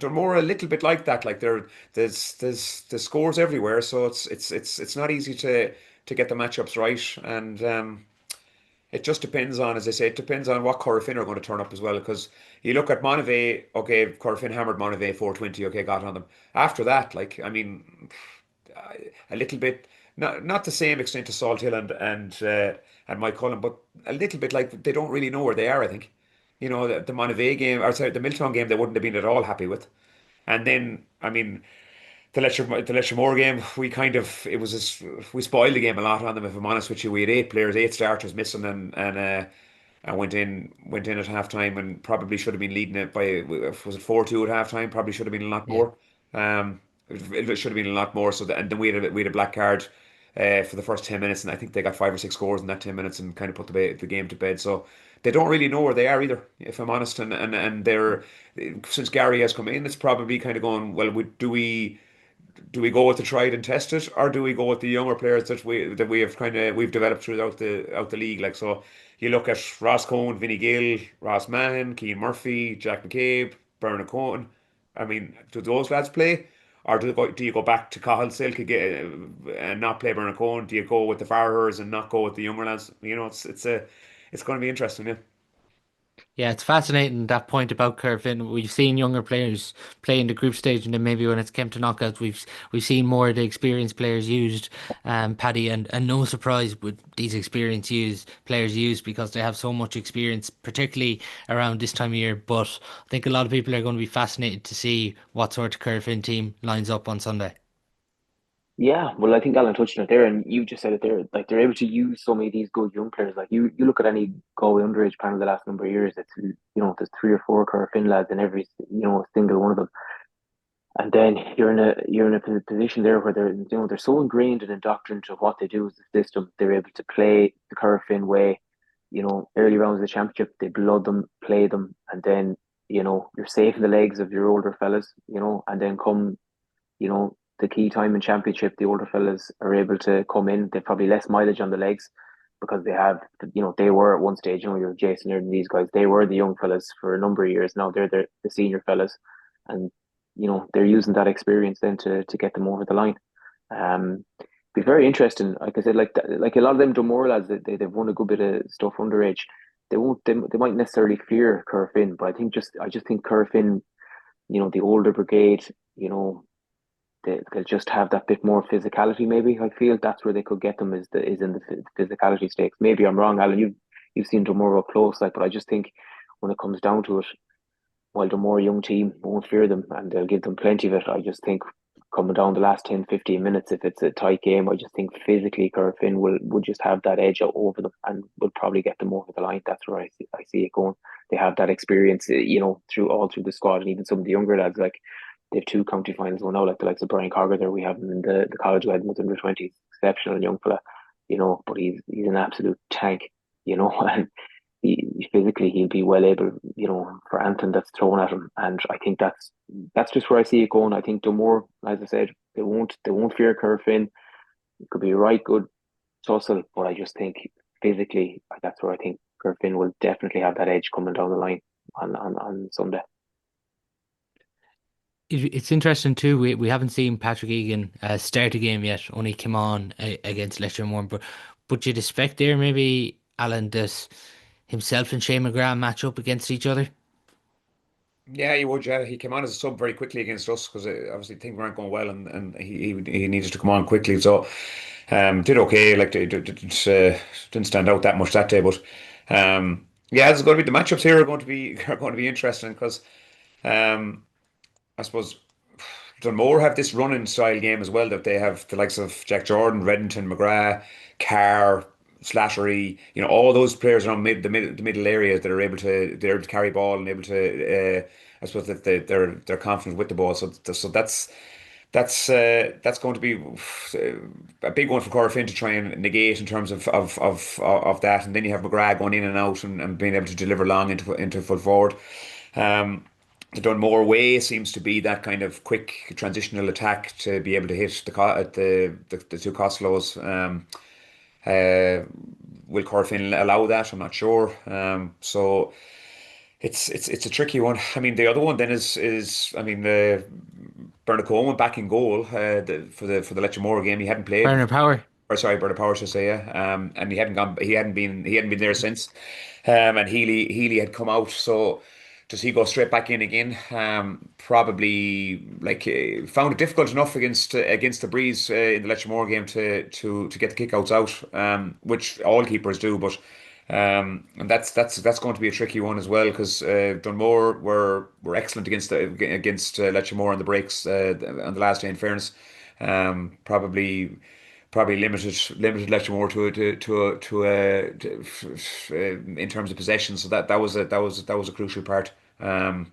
more a little bit like that. Like there's scores everywhere, so it's not easy to get the matchups right, and it just depends on, as I say, it depends on what Corofin are going to turn up as well. Because you look at Monivea, okay, Corofin hammered Monivea 420, okay, got on them. After that, like I mean, a little bit, not the same extent to Salthill and Mike Cullen, but a little bit like they don't really know where they are. I think, the Monivea game, or sorry, the Milltown game, they wouldn't have been at all happy with. And then, I mean, the Leitir Móir game, we spoiled the game a lot on them. If I'm honest with you, we had 8 players, 8 starters missing, and went in at halftime and probably should have been leading it by, was it 4-2 at halftime? Probably should have been a lot Yeah. more. It should have been a lot more. And then we had a black card for the first 10 minutes, and I think they got 5 or 6 scores in that 10 minutes and kind of put the game to bed. So they don't really know where they are either, if I'm honest. And they're since Gary has come in, it's probably kind of going, well, do we go with the tried and tested, or do we go with the younger players that we have we've developed throughout the league? Like so, you look at Ross Cohn, Vinny Gill, Ross Mahon, Keane Murphy, Jack McCabe, Bernard Cohen. I mean, do those lads play, or do you go back to Cahill Silk again and not play Bernard Cohen? Do you go with the Farhers and not go with the younger lads? It's going to be interesting, yeah. Yeah, it's fascinating that point about Corofin. We've seen younger players play in the group stage, and then maybe when it's came to knockouts, we've seen more of the experienced players used, Paddy, and no surprise with these players used because they have so much experience, particularly around this time of year. But I think a lot of people are going to be fascinated to see what sort of Corofin team lines up on Sunday. Yeah, well, I think Alan touched on it there, and you just said it there. Like they're able to use so many of these good young players. Like you look at any Galway underage panel the last number of years. It's there's 3 or 4 Corofin lads in every single one of them. And then you're in a position there where they're so ingrained and indoctrinated to what they do as a system. They're able to play the Corofin way. Early rounds of the championship, they blood them, play them, and then you're safe in the legs of your older fellas. And then come the key time in championship, the older fellas are able to come in. They've probably less mileage on the legs because they have, they were at one stage, you're Jason and these guys, they were the young fellas for a number of years. Now they're the senior fellas, and they're using that experience then to get them over the line. Be very interesting. Like I said, like a lot of them Dunmore lads, they've won a good bit of stuff underage. They might necessarily fear Corofin, but I just think Corofin, the older brigade, you know, they'll just have that bit more physicality. Maybe I feel that's where they could get them is in the physicality stakes. Maybe I'm wrong, Alan. You've seen Dunmore up close, like, but I just think when it comes down to it, while the more young team won't fear them and they'll give them plenty of it, I just think coming down the last 10, 15 minutes, if it's a tight game, I just think physically Corofin will just have that edge over them and will probably get them over the line. That's where I see it going. They have that experience, through the squad, and even some of the younger lads, like they have 2 county finals one now, like the likes of Brian Cogger there. We have him in the college lad with under 20s, exceptional young fella, but he's an absolute tank, and physically he'll be well able, for anything that's thrown at him. And I think that's just where I see it going. I think Dunmore, as I said, they won't fear Corofin. It could be a right good tussle, but I just think physically that's where I think Corofin will definitely have that edge coming down the line on Sunday. It's interesting too. We haven't seen Patrick Egan start a game yet. Only came on against Leitir Móir, but you'd expect there maybe Alan that himself and Shane McGrath match up against each other. Yeah, he would. Yeah, he came on as a sub very quickly against us because obviously things weren't going well, and he needed to come on quickly. So Did okay, like they didn't stand out that much that day, but yeah, it's going to be the matchups here are going to be are going to be interesting because um, I suppose Dunmore have this running style game as well that they have the likes of Jack Jordan, Reddington, McGrath, Carr, Slattery, all those players around the middle areas that are able to carry ball and able to I suppose that they're confident with the ball. So that's going to be a big one for Corofin to try and negate in terms of that. And then you have McGrath going in and out and being able to deliver long into full forward. Um, the Dunmore way seems to be that kind of quick transitional attack to be able to hit the two Costellos. Uh, will Corofin allow that? I'm not sure. So it's a tricky one. I mean, the other one then is I mean, Bernard Coleman back in goal for the Leitir Móir game. He hadn't played, Burner Power. or sorry, Bernard Power should say, yeah. And he hadn't been there since. And Healy had come out. So does he go straight back in again? Probably like found it difficult enough against the Breeze in the Leitir Móir game to get the kickouts out, which all keepers do, but. And that's going to be a tricky one as well because Dunmore were excellent against Leitir Móir on the breaks on the last day. In fairness, probably limited Leitir Móir in terms of possession. So that was a crucial part. So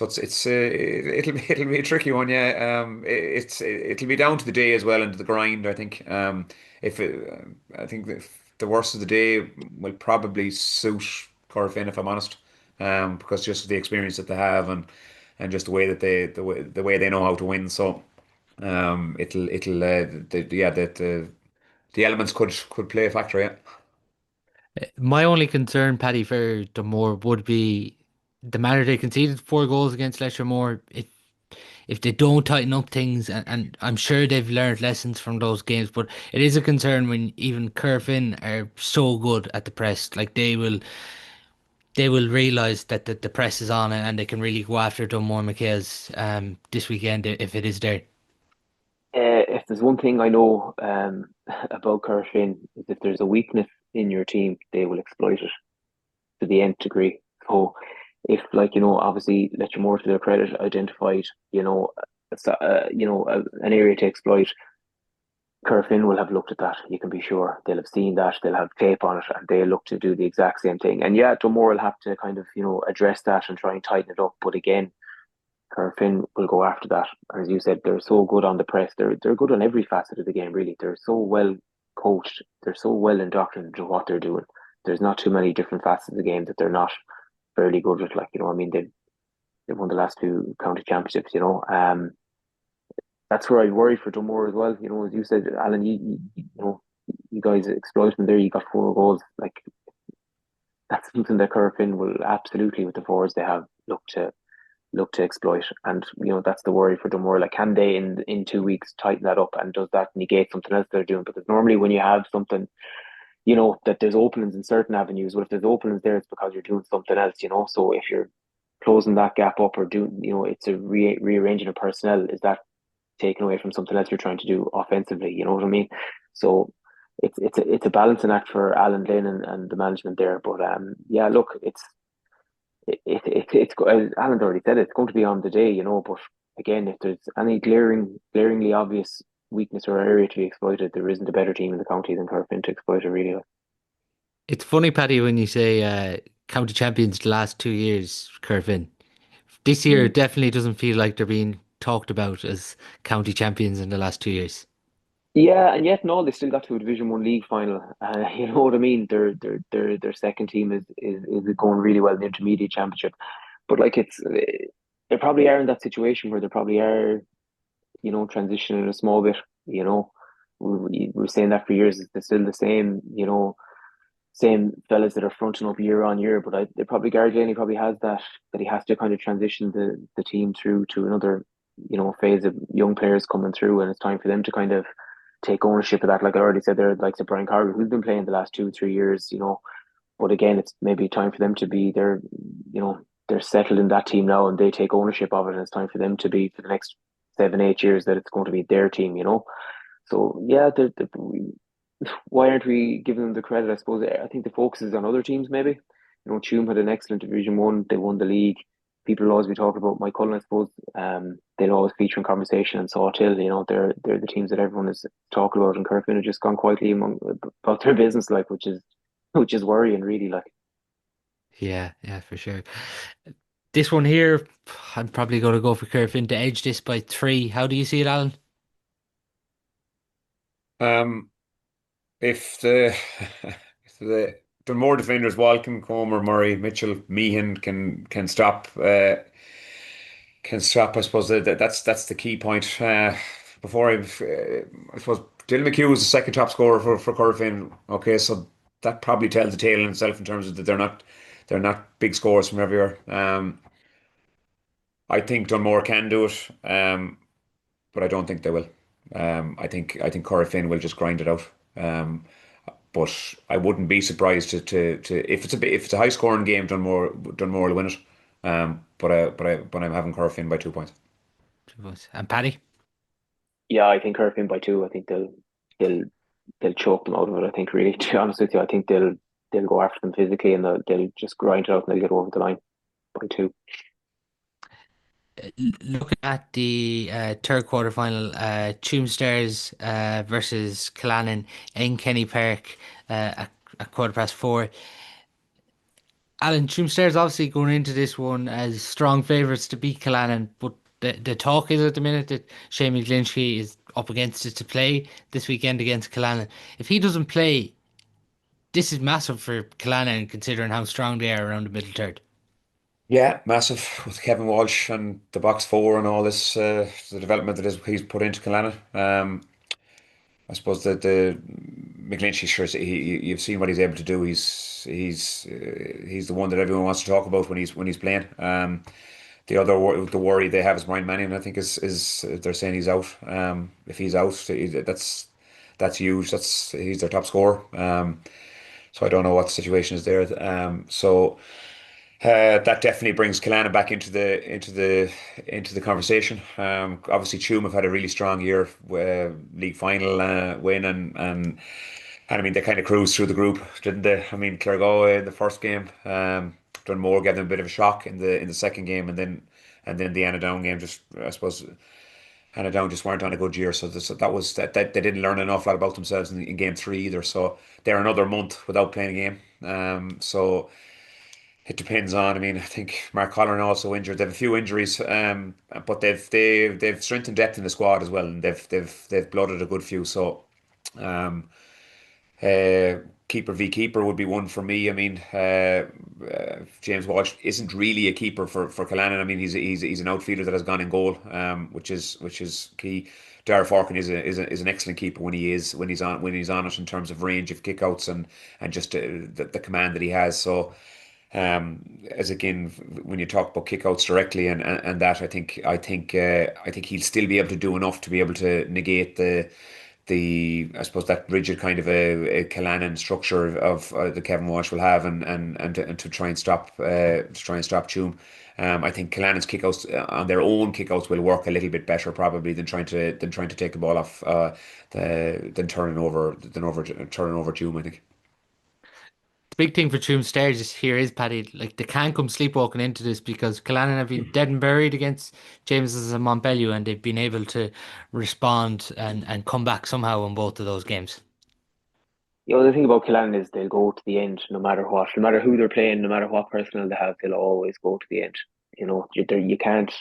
it'll be a tricky one, yeah. It'll be down to the day as well and to the grind. I think if it, I think the worst of the day will probably suit Corofin if I'm honest, because just the experience that they have and just the way that the way they know how to win. So yeah, the elements could play a factor, yeah. My only concern, Paddy, for Dunmore would be the manner they conceded 4 goals against Leicestermore. If they don't tighten up things, and I'm sure they've learned lessons from those games, but it is a concern when even Corofin are so good at the press. Like they will realise that the press is on and they can really go after Dunmore Mícheál's this weekend if it is there. If there's one thing I know about Corofin is if there's a weakness in your team, they will exploit it to the nth degree. So if, like, obviously let your more to their credit identified, an area to exploit. Corofin will have looked at that. You can be sure they'll have seen that. They'll have tape on it, and they'll look to do the exact same thing. And yeah, Dunmore will have to kind of address that and try and tighten it up. But again, Corofin will go after that. And as you said, they're so good on the press. They're good on every facet of the game. Really, they're so well coached. They're so well indoctrinated to what they're doing. There's not too many different facets of the game that they're not fairly good with. Like, I mean, they've won the last 2 county championships. That's where I worry for Dunmore as well. As you said, Alan, you guys exploited them there. You got 4 goals. Like, that's something that Corofin will absolutely, with the forwards they have, look to exploit. And that's the worry for Dunmore. Like, can they in 2 weeks tighten that up? And does that negate something else they're doing? Because normally when you have something, that there's openings in certain avenues. Well, if there's openings there, it's because you're doing something else. So if you're closing that gap up or doing, it's a rearranging of personnel, is that taken away from something else you're trying to do offensively? You know what I mean? So it's a balancing act for Alan Lynn and the management there. But yeah, look, it's as Alan already said, it's going to be on the day. But again, if there's any glaringly obvious weakness or area to be exploited, there isn't a better team in the county than Corofin to exploit it, really. It's funny, Paddy, when you say county champions the last 2 years, Corofin. This year Mm. definitely doesn't feel like they're being talked about as county champions in the last 2 years. Yeah, and yet no, they still got to a Division One league final. You know what I mean? Their second team is going really well in the intermediate championship. But like, they probably are in that situation where they probably are, transitioning a small bit. We were saying that for years. It's still the same, same fellas that are fronting up year on year. But they probably, Gary Delaney probably has that he has to kind of transition the team through to another, phase of young players coming through, and it's time for them to kind of take ownership of that. Like I already said, there, like Brian Carver, who's been playing the last 2 3 years. But again, it's maybe time for them to be there. They're settled in that team now, and they take ownership of it. And it's time for them to be, for the next 7 8 years, that it's going to be their team. So yeah, why aren't we giving them the credit? I suppose I think the focus is on other teams. Maybe Tuam had an excellent Division One. They won the league. People will always be talking about Mike Cullen. I suppose they'll always feature in conversation. And Salthill, they're the teams that everyone is talking about. And Corofin have just gone quietly about their business, like which is worrying, really. Like Yeah, yeah, for sure. This one here, I'm probably going to go for Corofin to edge this by 3. How do you see it, Alan? Um, if the if the Dunmore defenders, Walcombe, Comer, Murray, Mícheál, Meehan can stop. I suppose that's the key point. Before I suppose Dylan McHugh was the second top scorer for Corofin. Okay, so that probably tells the tale in itself in terms of that they're not big scores from everywhere. I think Dunmore can do it, but I don't think they will. I think Corofin will just grind it out. But I wouldn't be surprised to if it's a high scoring game, Dunmore will win it. But I'm having Corofin by 2 points. And Paddy? yeah, I think Corofin by two. I think they'll they'll choke them out of it. I think really, to be honest with you, I think they'll go after them physically and they'll just grind it out and they'll get over the line by two. Looking at the third quarter final, Tuam Stars versus Cuilinn in Kenny Park at 4:15. Alan, Tuam Stars obviously going into this one as strong favourites to beat Cuilinn, but the talk is at the minute that Shane McGlinchey is up against it to play this weekend against Cuilinn. If he doesn't play, this is massive for Cuilinn considering how strong they are around the middle third. Yeah, massive with Kevin Walsh and the box four and all this, the development he's put into Cuilinn. I suppose that the McGlinchey, sure, you've seen what he's able to do. He's the one that everyone wants to talk about when he's playing. The worry they have is Brian Manning. I think is they're saying he's out. If he's out, that's huge. He's their top scorer. So I don't know what the situation is there. That definitely brings Cuilinn back into the conversation. Obviously, Tuam have had a really strong year, league final win, and I mean they kind of cruised through the group, didn't they? I mean, Claregoa in the first game, Dunmore gave them a bit of a shock in the second game, and then the Annadown game. Just I suppose Annadown just weren't on a good year, so that they didn't learn an awful lot about themselves in game three either. So they're another month without playing a game. So. It depends on. I mean, I think Mark Colleran also injured. They have a few injuries, but they've strength and depth in the squad as well, and they've blooded a good few. So, um, keeper v keeper would be one for me. I mean, James Walsh isn't really a keeper for Cuilinn. I mean, he's an outfielder that has gone in goal, which is key. Dara Forkin is an excellent keeper when he's on it in terms of range of kickouts and just the command that he has. So. As again, when you talk about kickouts directly and that, I think he'll still be able to do enough to be able to negate the I suppose that rigid kind of a Cuilinn structure of that Kevin Walsh will have and to try and stop Tuam. I think Cullinn's kickouts on their own kickouts will work a little bit better probably than trying to take the ball off than turning over Tuam, I think. The big thing for Tuam Stairs here is Paddy, like they can't come sleepwalking into this because Cuilinn have been dead and buried against James's and Mountbellew and they've been able to respond and come back somehow in both of those games. The thing about Cuilinn is they'll go to the end no matter what, no matter who they're playing, no matter what personnel they have, they'll always go to the end. You can't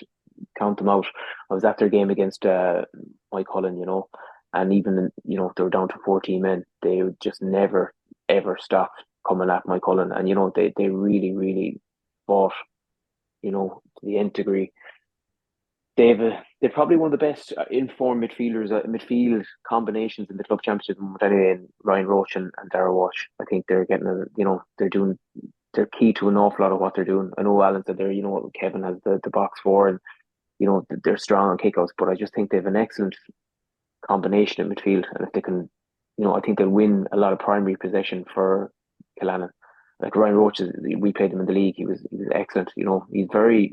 count them out. I was at their game against Mike Cullen, and even they were down to 14 men. They would just never ever stop coming at Mike Cullen, and they really really fought, to the nth degree. They're probably one of the best informed midfield combinations in the club championship at the moment. Anyway, in Ryan Roach and Dara Walsh, I think they're getting they're key to an awful lot of what they're doing. I know Alan said there, Kevin has the box four and they're strong on kickouts, but I just think they have an excellent combination in midfield, and if they can, I think they'll win a lot of primary possession for Cuilinn. Like Ryan Roach, we played him in the league. He was excellent. He's very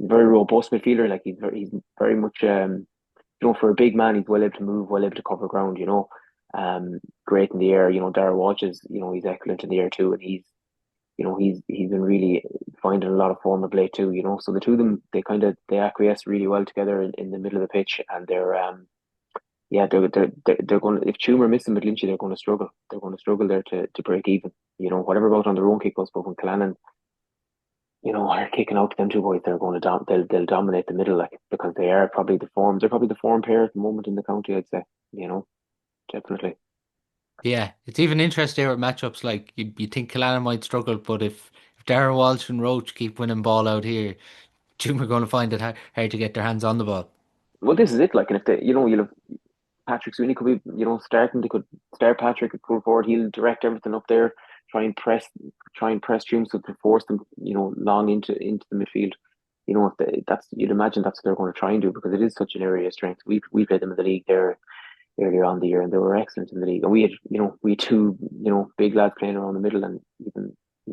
robust midfielder. Like he's very much for a big man, he's well able to move, well able to cover ground. Great in the air. Darragh Walsh is, he's excellent in the air too, and he's been really finding a lot of form of late too. So the two of them, they acquiesce really well together in the middle of the pitch, and yeah, they're going to, if Tuam are missing with Lynchy, they're going to struggle. They're going to struggle there to break even. Whatever about on their own kick goes, but when Cuilinn, are kicking out to them two boys, they're going to they'll dominate the middle, like, because they're probably the form pair at the moment in the county, I'd say. You know, definitely. Yeah, it's even interesting with matchups. Like you think Cuilinn might struggle, but if Darragh Walsh and Roach keep winning ball out here, Tuam are going to find it hard to get their hands on the ball. Well, this is it. Like, and if you'll have Patrick Sweeney could be, starting. They could start Patrick at full forward. He'll direct everything up there. Try and press, Tuam so to force them, long into the midfield. If that's you'd imagine that's what they're going to try and do, because it is such an area of strength. We played them in the league there earlier on the year, and they were excellent in the league. And we had two, big lads playing around the middle, and even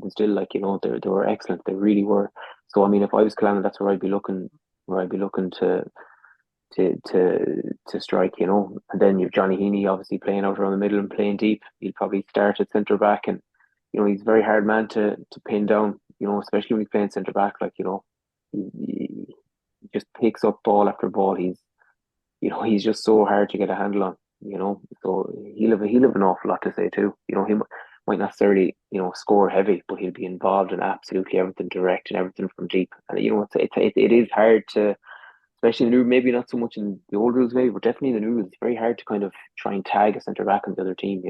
still, like, they were excellent. They really were. So I mean, if I was Callanan, that's where I'd be looking to strike. And then you've Johnny Heaney obviously playing out around the middle and playing deep. He'll probably start at centre back, and he's a very hard man to pin down. Especially when he's playing centre back, like, he just picks up ball after ball. He's just so hard to get a handle on. So he'll have an awful lot to say too. He might not necessarily score heavy, but he'll be involved in absolutely everything, direct and everything from deep. And it is hard to, especially in the new, maybe not so much in the old rules, maybe, but definitely in the new rules, it's very hard to kind of try and tag a centre back on the other team.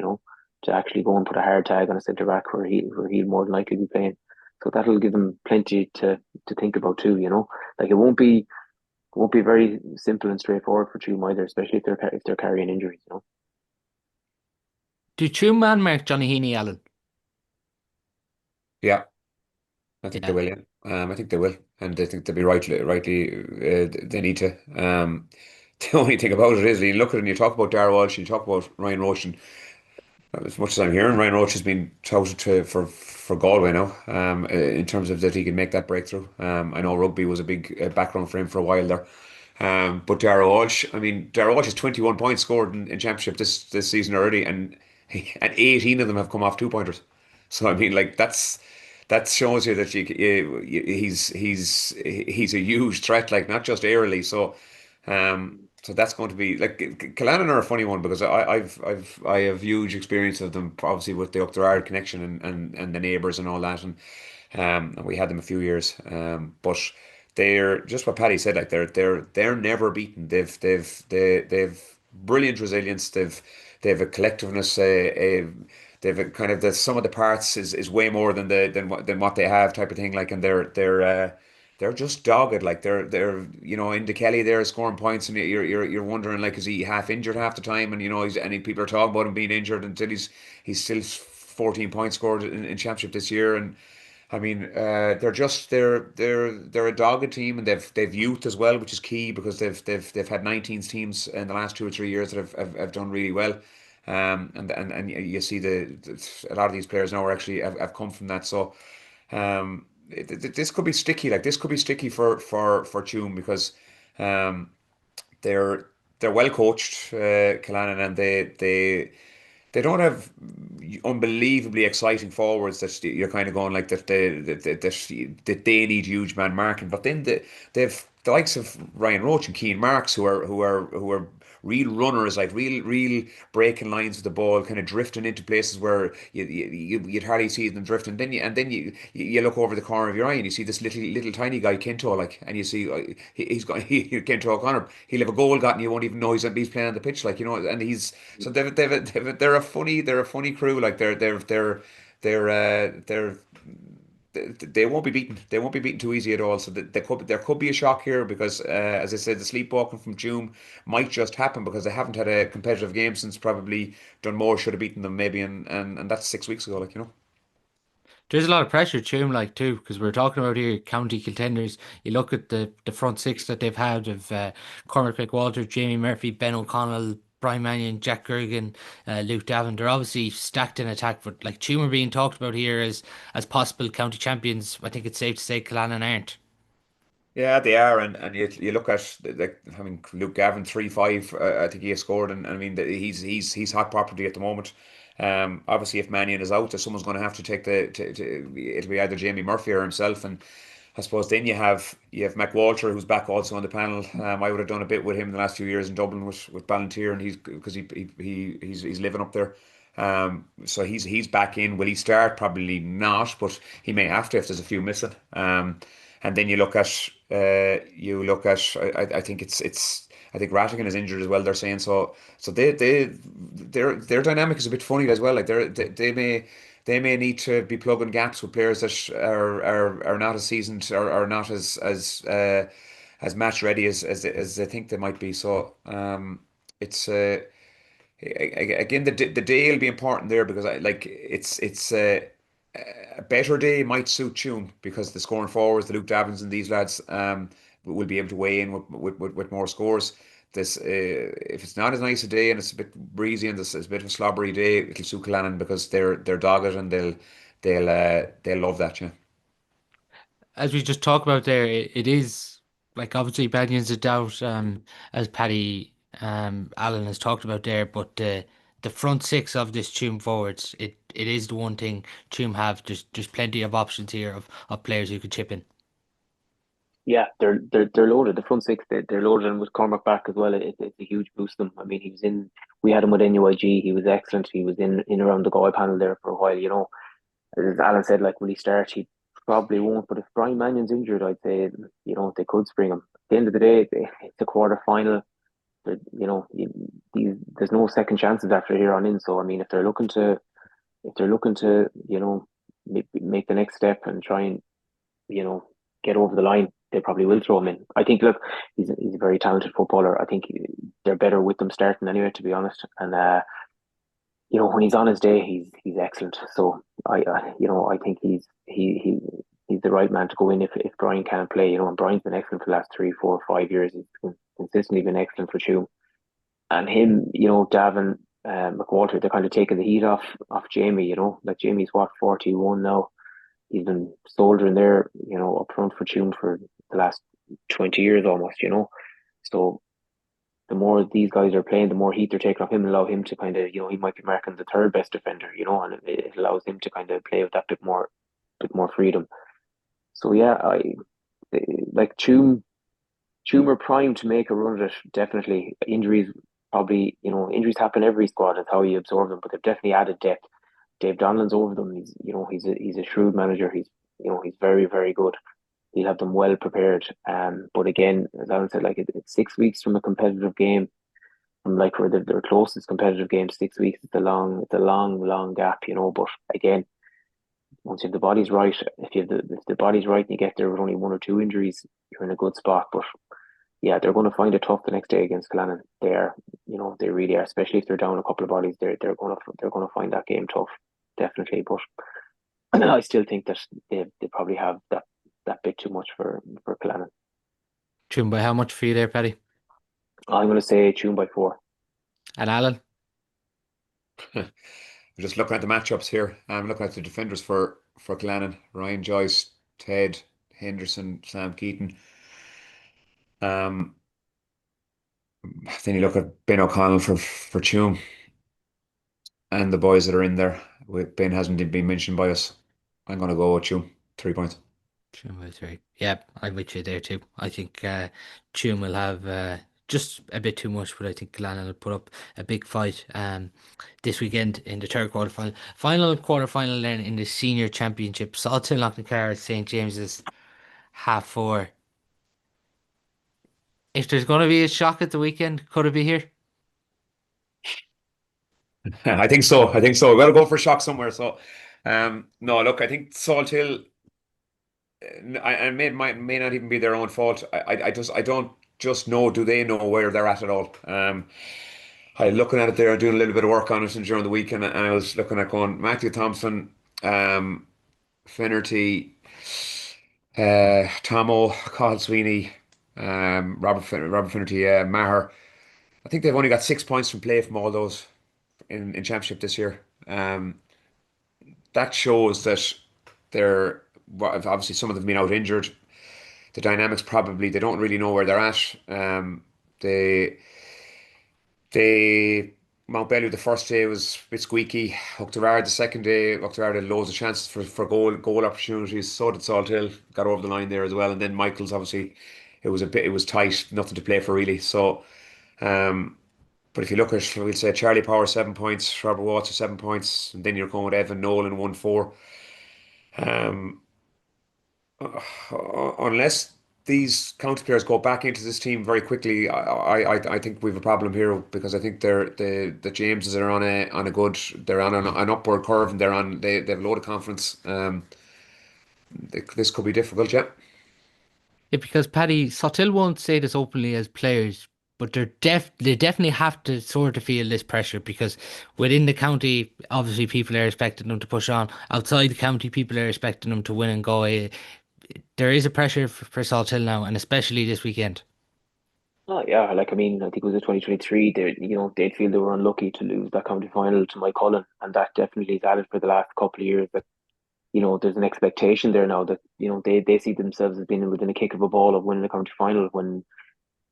To actually go and put a hard tag on a centre back where he'll more than likely be playing. So that'll give them plenty to think about too. Like, it won't be very simple and straightforward for Tuam either, especially if they're carrying injuries. Do Tuam man mark Johnny Heaney, Alan? Yeah, I think they Yeah. will. Yeah, I think they will, and I think they'll be rightly. They need to. The only thing about it is, you look at it and you talk about Darragh Walsh, and you talk about Ryan Roach, and as much as I'm hearing, Ryan Roach has been touted for Galway now, in terms of that he can make that breakthrough. I know rugby was a big background for him for a while there. But Darragh Walsh, I mean, Darragh Walsh has 21 points scored in championship this season already, and 18 of them have come off 2 pointers. So I mean, like, that shows you that he's a huge threat, like, not just aerially. So that's going to be like Callanan are a funny one, because I have huge experience of them, obviously with the Oughterard connection, and the neighbours and all that, and we had them a few years. But they're just what Paddy said, like, they're never beaten. They've brilliant resilience. They've a collectiveness. They've a kind of the sum of the parts is way more than what they have, type of thing. Like, and they're just dogged. Like, they're in the Kelly there scoring points, and you're wondering, like, is he half injured half the time? And people are talking about him being injured until he's still 14 points scored in championship this year. And I mean, they're a dogged team, and they've youth as well, which is key, because they've had 19 teams in the last 2 or 3 years that have done really well. And you see a lot of these players now are actually have come from that. So this could be sticky. Like, this could be sticky for Tuam, because um, they're they're well coached, Callanan, and they don't have unbelievably exciting forwards that you're kind of going like that they need huge man marking. But then they've the likes of Ryan Roach and Keane Marks, who are real runners, like real breaking lines with the ball, kind of drifting into places where you'd hardly see them drifting. Then you look over the corner of your eye and you see this little tiny guy Kinto, like, and you see he's got Kinto O'Connor. He'll have a goal got and you won't even know he's playing on the pitch, like, and he's so they're a funny crew, like they're they won't be beaten. They won't be beaten too easy at all. So there could be a shock here, because, as I said, the sleepwalking from June might just happen, because they haven't had a competitive game since probably Dunmore should have beaten them, maybe, and that's 6 weeks ago. Like. There's a lot of pressure, Tuam, like, too, because we're talking about here county contenders. You look at the front six that they've had of Cormac Walter, Jamie Murphy, Ben O'Connell, Brian Mannion, Jack Gergan, Luke Davin. They're obviously stacked in attack, but like Tuam are being talked about here as possible county champions. I think it's safe to say Callanan aren't. Yeah, they are, and you look at like I mean Luke Gavin 3-5. I think he has scored, and I mean he's hot property at the moment. Obviously, if Mannion is out, someone's going to have to take it'll be either Jamie Murphy or himself, and I suppose then you have Mac Walter who's back also on the panel. I would have done a bit with him the last few years in Dublin with Ballantyre, and he's because he's living up there. So he's back in. Will he start? Probably not, but he may have to if there's a few missing. And then I think I think Rattigan is injured as well. They're saying so. So their dynamic is a bit funny as well. Like they may need to be plugging gaps with players that are not as seasoned or are not as match ready as they think they might be. So it's again the day will be important there because I like it's a better day might suit Tuam because the scoring forwards, the Luke Davins and these lads, will be able to weigh in with more scores. If it's not as nice a day and it's a bit breezy and it's a bit of a slobbery day, it'll suit Cuilinn because they're dogged and they'll love that, yeah. As we just talked about there, it is like obviously Bannion's a doubt, as Paddy Allen has talked about there, but the front six of this Tuam forwards, it is the one thing Tuam have. There's plenty of options here of players who could chip in. Yeah, they're loaded. The front six, they're loaded, and with Cormac back as well, it's a huge boost to them. I mean, he was in. We had him with NUIG. He was excellent. He was in around the goal panel there for a while. As Alan said, like, will he start? He probably won't. But if Brian Mannion's injured, I'd say they could spring him. At the end of the day, it's a quarter final. There's no second chances after here on in. So I mean, if they're looking to make the next step and try and you know, get over the line, they probably will throw him in. I think, look, he's a very talented footballer. I think they're better with them starting anyway, to be honest. And when he's on his day, he's excellent. So I think he's the right man to go in if Brian can't play. And Brian's been excellent for the last 3, 4, 5 years. He's consistently been excellent for Tuam. And him, Davin, McWalter, they're kind of taking the heat off Jamie. Like Jamie's what 41 now. He's been soldiering there, up front for Tuam for the last 20 years almost. So the more these guys are playing, the more heat they're taking off him and allow him to kind of, he might be marking the third best defender, and it allows him to kind of play with that bit more freedom. So yeah, like Tuam are primed to make a run at it, definitely. Injuries probably, injuries happen every squad. That's how you absorb them, but they've definitely added depth. Dave Donlan's over them. He's a shrewd manager. He's very, very good. He'll have them well prepared. But again, as Alan said, like it's 6 weeks from a competitive game, from like where their closest competitive game. 6 weeks. It's a long gap. But again, once you have the body's right, if the body's right and you get there with only one or two injuries, you're in a good spot. But yeah, they're going to find it tough the next day against Cuilinn. They really are, especially if they're down a couple of bodies. They're going to find that game tough, definitely. But I still think that they probably have that bit too much for Cuilinn. Tuam by how much for you there, Paddy? I'm going to say Tuam by 4. And Alan? I'm just looking at the matchups here. I'm looking at the defenders for Cuilinn: Ryan Joyce, Ted Henderson, Sam Keaton. Um, then you look at Ben O'Connell for Tuam and the boys that are in there. Ben hasn't been mentioned by us. I'm going to go with Tuam. 3 points. Tuam by 3. Yeah, I'm with you there too. I think Tuam will have just a bit too much, but I think Cuilinn will put up a big fight this weekend in the third quarterfinal. Final quarterfinal then in the senior championship. Salthill, Knocknacarra, St James's, 4:30. If there's going to be a shock at the weekend, could it be here? I think so. I think so. We've got to go for a shock somewhere. So, no, look, I think Salthill, and may not even be their own fault. I don't just know. Do they know where they're at all? I looking at it there, doing a little bit of work on it and during the week, and I was looking at going Matthew Thompson, Finnerty, Tomo, Cathal Sweeney, Robert Finnerty, Maher. I think they've only got 6 points from play from all those in championship this year. That shows that they're obviously some of them have been out injured. the dynamics probably they don't really know where they're at. They they Mountbellew the first day was a bit squeaky. Oughterard the second day, Oughterard had loads of chances for goal opportunities. So did Salthill, got over the line there as well. And then Michael's obviously it was tight, nothing to play for really. So but if you look at, we'll say Charlie Power 7 points, Robert Watts 7 points, and then you're going with Evan Nolan 1-4. Um, unless these county players go back into this team very quickly, I think we have a problem here because I think the Jameses are on a good they're on an upward curve and they have a lot of confidence. This could be difficult, yeah. Yeah, because Paddy Salthill won't say this openly as players, but they definitely have to sort of feel this pressure because within the county, obviously people are expecting them to push on. Outside the county, people are expecting them to win and go. There is a pressure for Salthill now, and especially this weekend. Oh yeah, like I mean, I think it was in 2023. They, they'd feel they were unlucky to lose that county final to Cuilinn, and that definitely is added for the last couple of years. That there's an expectation there now that they see themselves as being within a kick of a ball of winning the county final when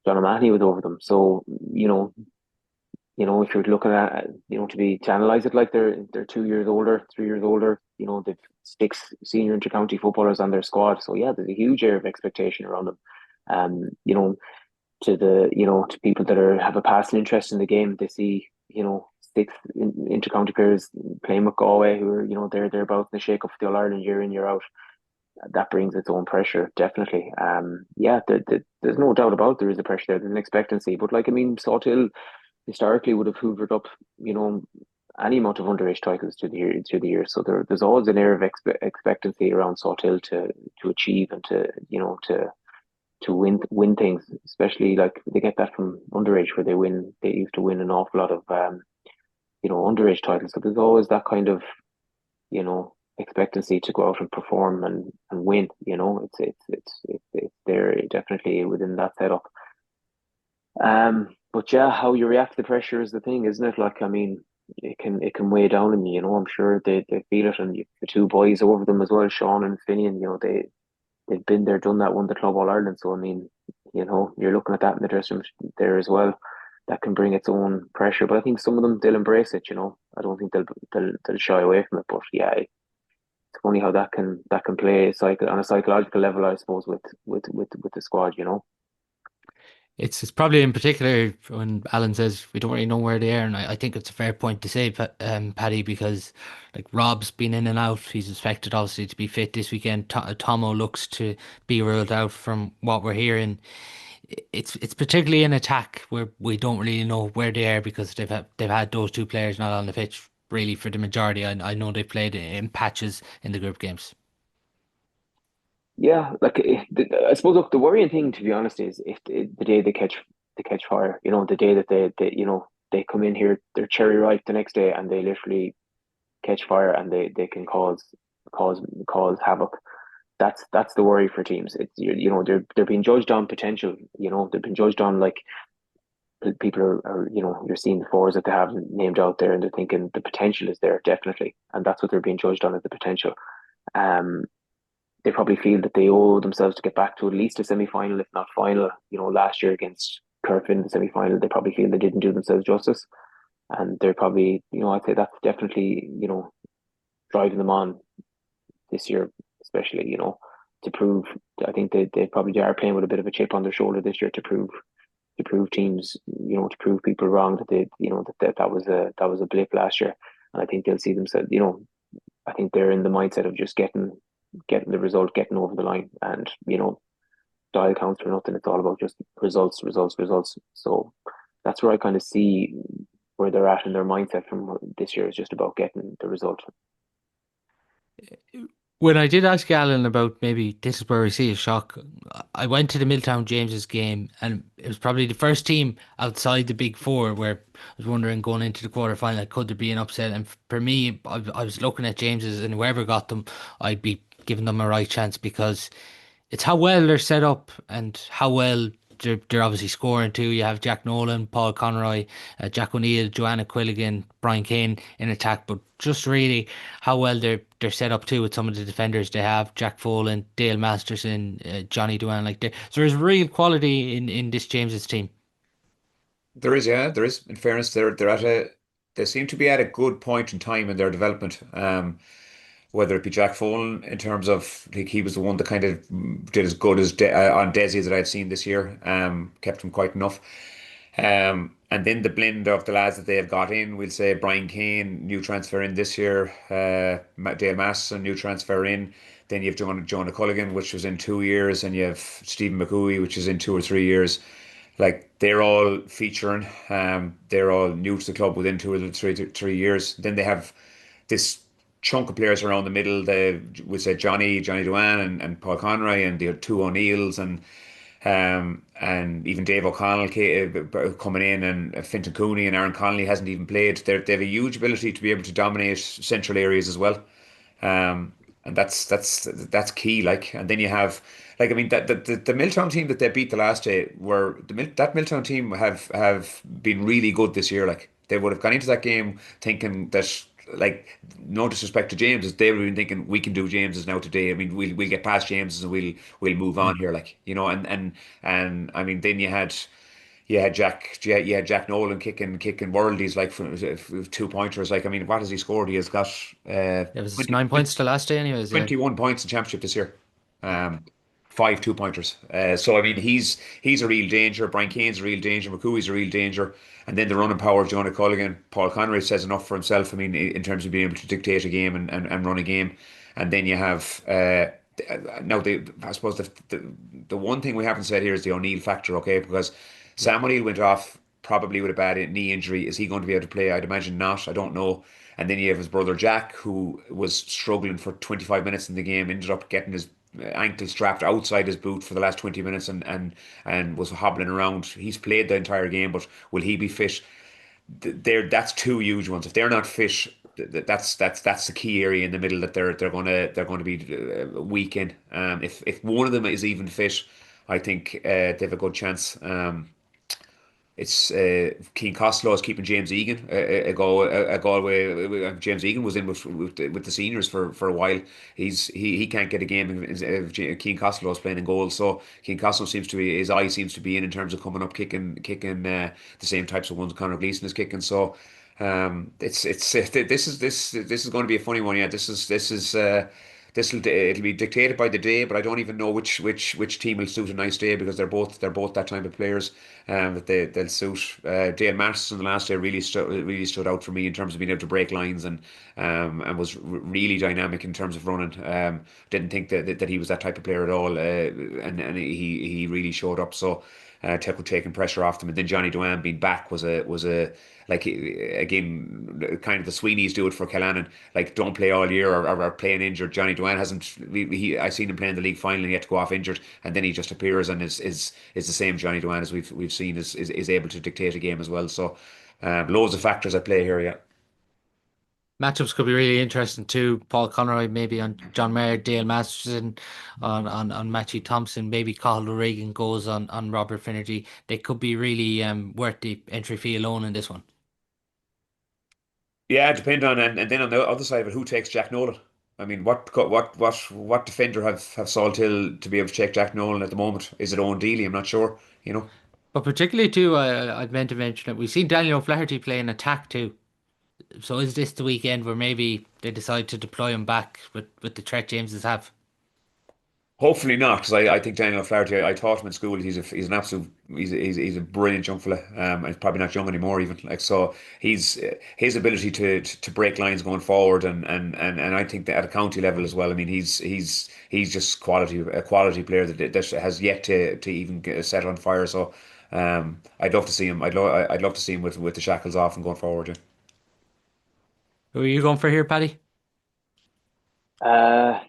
John O'Mahony was over them. So if you're looking at to analyze it like they're 2 years older, 3 years older. They've six senior intercounty footballers on their squad. So yeah, there's a huge air of expectation around them. To to people that have a passing interest in the game, they see six intercounty players playing with Galway who are they're about in the shake up for the All Ireland year in year out. That brings its own pressure, definitely. Yeah, there's no doubt about there is a pressure there. There's an expectancy, but like I mean, Salthill historically would have hoovered up, any amount of underage titles through the years. So there's always an air of expectancy around Salthill to achieve and to win things, especially like they get that from underage where they used to win an awful lot of underage titles. So there's always that kind of expectancy to go out and perform and win. It's there definitely within that setup. But yeah, how you react to the pressure is the thing, isn't it? Like I mean, it can weigh down on you. I'm sure they feel it, and the two boys over them as well, Sean and Finian. They've been there, done that, won the club All Ireland. So I mean, you're looking at that in the dressing room there as well. That can bring its own pressure, but I think some of them they'll embrace it. I don't think they'll shy away from it. But yeah, it's funny how that can play on a psychological level, I suppose, with the squad. It's probably in particular when Alan says we don't really know where they are, and I think it's a fair point to say, Paddy, because like Rob's been in and out. He's expected obviously to be fit this weekend. Tomo looks to be ruled out from what we're hearing. It's particularly in attack where we don't really know where they are because they've had those two players not on the pitch really for the majority. I know they played in patches in the group games. Yeah, like I suppose. Look, the worrying thing, to be honest, is if the day they catch fire. The day that they come in here, they're cherry ripe the next day, and they literally catch fire, and they can cause cause havoc. That's the worry for teams. It's they're being judged on potential. They've been judged on like people are you're seeing the fours that they have named out there, and they're thinking the potential is there definitely, and that's what they're being judged on, is the potential. Um, they probably feel that they owe themselves to get back to at least a semi-final, if not final. Last year against Corofin, the semi-final, they probably feel they didn't do themselves justice, and they're probably, I'd say that's definitely, driving them on this year, especially, to prove. I think they probably are playing with a bit of a chip on their shoulder this year to prove teams, to prove people wrong that that was a blip last year, and I think they'll see themselves, I think they're in the mindset of just getting the result, getting over the line, and style counts for nothing. It's all about just results, results, results. So that's where I kind of see where they're at in their mindset from this year is just about getting the result. When I did ask Alan about maybe this is where we see a shock, I went to the Milltown James's game, and it was probably the first team outside the big four where I was wondering going into the quarter final, could there be an upset? And for me, I was looking at James's, and whoever got them, I'd be giving them a right chance because it's how well they're set up and how well they're obviously scoring too. You have Jack Nolan, Paul Conroy, Jack O'Neill, Joanna Quilligan, Brian Kane in attack, but just really how well they're set up too with some of the defenders they have. Jack Folan, Dale Masterson, Johnny Duane. So there's real quality in this James's team. There is, yeah, there is. In fairness, they seem to be at a good point in time in their development. Whether it be Jack Folan in terms of like he was the one that kind of did as good as on Desi that I'd seen this year. Kept him quite enough. And then the blend of the lads that they have got in, we'll say Brian Kane, new transfer in this year, Dale Masterson, new transfer in. Then you have Jonah Culligan, which was in 2 years, and you have Stephen McCooey, which is in 2 or 3 years. Like they're all featuring, they're all new to the club within 2 or 3 years. Then they have this chunk of players around the middle. We say Johnny Duane and Paul Conroy and the two O'Neills and even Dave O'Connell coming in and Fintan Cooney and Aaron Connolly hasn't even played. They have a huge ability to be able to dominate central areas as well. And that's key. Like, and then you have like I mean that the Milltown team that they beat the last day that Milltown team have been really good this year. Like they would have gone into that game thinking that like no disrespect to James's, they would have been thinking we can do James's now today. I mean we'll get past James's and we'll move on here. Like you know and I mean then you had Jack Nolan kicking worldies like from 2 pointers. Like I mean, what has he scored? He has got It was 20, 9 points the last day, anyways. Yeah. 21 points in championship this year. Five 2 pointers. So I mean, he's a real danger. Brian Kane's a real danger. McCooey's a real danger. And then the running power of Jonah Culligan, Paul Conroy says enough for himself. I mean, in terms of being able to dictate a game and run a game. And then you have now I suppose the one thing we haven't said here is the O'Neill factor, okay? Because Sam O'Neill went off probably with a bad knee injury. Is he going to be able to play? I'd imagine not. I don't know. And then you have his brother Jack, who was struggling for 25 minutes in the game, ended up getting his ankle strapped outside his boot for the last 20 minutes and was hobbling around. He's played the entire game, but will he be fit? That's two huge ones. If they're not fit, that's the key area in the middle that they're going to be weak in. If one of them is even fit, I think they have a good chance. It's Keane Costello is keeping James Egan a Galway. James Egan was in with the seniors for a while. He can't get a game if Keane Costello is playing in goal. So Keane Costello seems to be his eye seems to be in terms of coming up kicking the same types of ones Conor Gleeson is kicking. So this is going to be a funny one. Yeah, it'll be dictated by the day, but I don't even know which team will suit a nice day because they're both that type of players that they'll suit. Dale Masterson the last day really stood out for me in terms of being able to break lines and was really dynamic in terms of running. Didn't think that he was that type of player at all, and he really showed up. So. Taking pressure off them, and then Johnny Duane being back was a like again kind of the Sweeneys do it for Killannon, like don't play all year or playing injured. Johnny Duane hasn't I seen him playing the league final and he had to go off injured, and then he just appears and is the same Johnny Duane as we've seen is able to dictate a game as well. So loads of factors at play here. Yeah. Matchups could be really interesting too. Paul Conroy maybe on John Mayer, Dale Masterson on Matthew Thompson, maybe Cathal Reagan goes on Robert Finnerty. They could be really worth the entry fee alone in this one. Yeah, depend on and then on the other side of it, who takes Jack Nolan? I mean, what defender have Salthill to be able to take Jack Nolan at the moment? Is it Owen Dealey? I'm not sure. You know. But particularly too, I'd meant to mention it. We've seen Daniel O'Flaherty play an attack too. So is this the weekend where maybe they decide to deploy him back with the threat James's have? Hopefully not, because I think Daniel O'Flaherty. I taught him in school. He's an absolute. He's a brilliant young fella. And he's probably not young anymore even. Like so, he's his ability to break lines going forward and I think that at a county level as well. I mean, he's just a quality player that has yet to even get set on fire. So, I'd love to see him. I'd love to see him with the shackles off and going forward. Yeah. Who are you going for here, Paddy? Uh,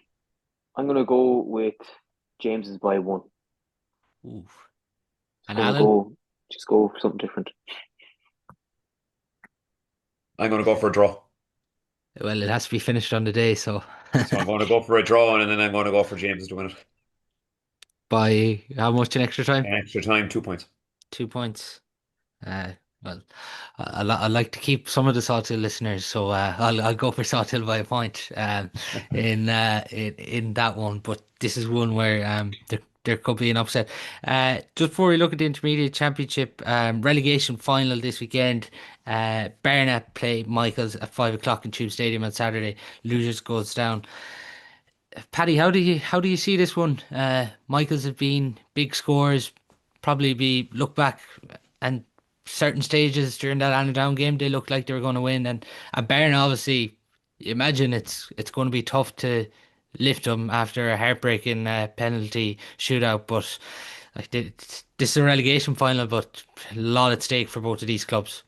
I'm gonna go with James's by one. Ooh. Just And gonna Alan? go for something different. I'm going to go for a draw. Well, it has to be finished on the day, so. So I'm going to go for a draw, and then I'm going to go for James to win it. by how much in extra time? Extra time, 2 points. 2 points. Uh, well, I like to keep some of the Salthill listeners, so I'll go for Salthill by a point in that one. But this is one where there could be an upset. Just before we look at the intermediate championship relegation final this weekend, Breathnach play Michael's at 5 o'clock in Tube Stadium on Saturday. Losers goes down. Paddy, how do you see this one? Michael's have been big scores, probably be look back and certain stages during that Down game they looked like they were going to win, and Bayern obviously, you imagine it's going to be tough to lift them after a heartbreaking penalty shootout. But like this is a relegation final, but a lot at stake for both of these clubs.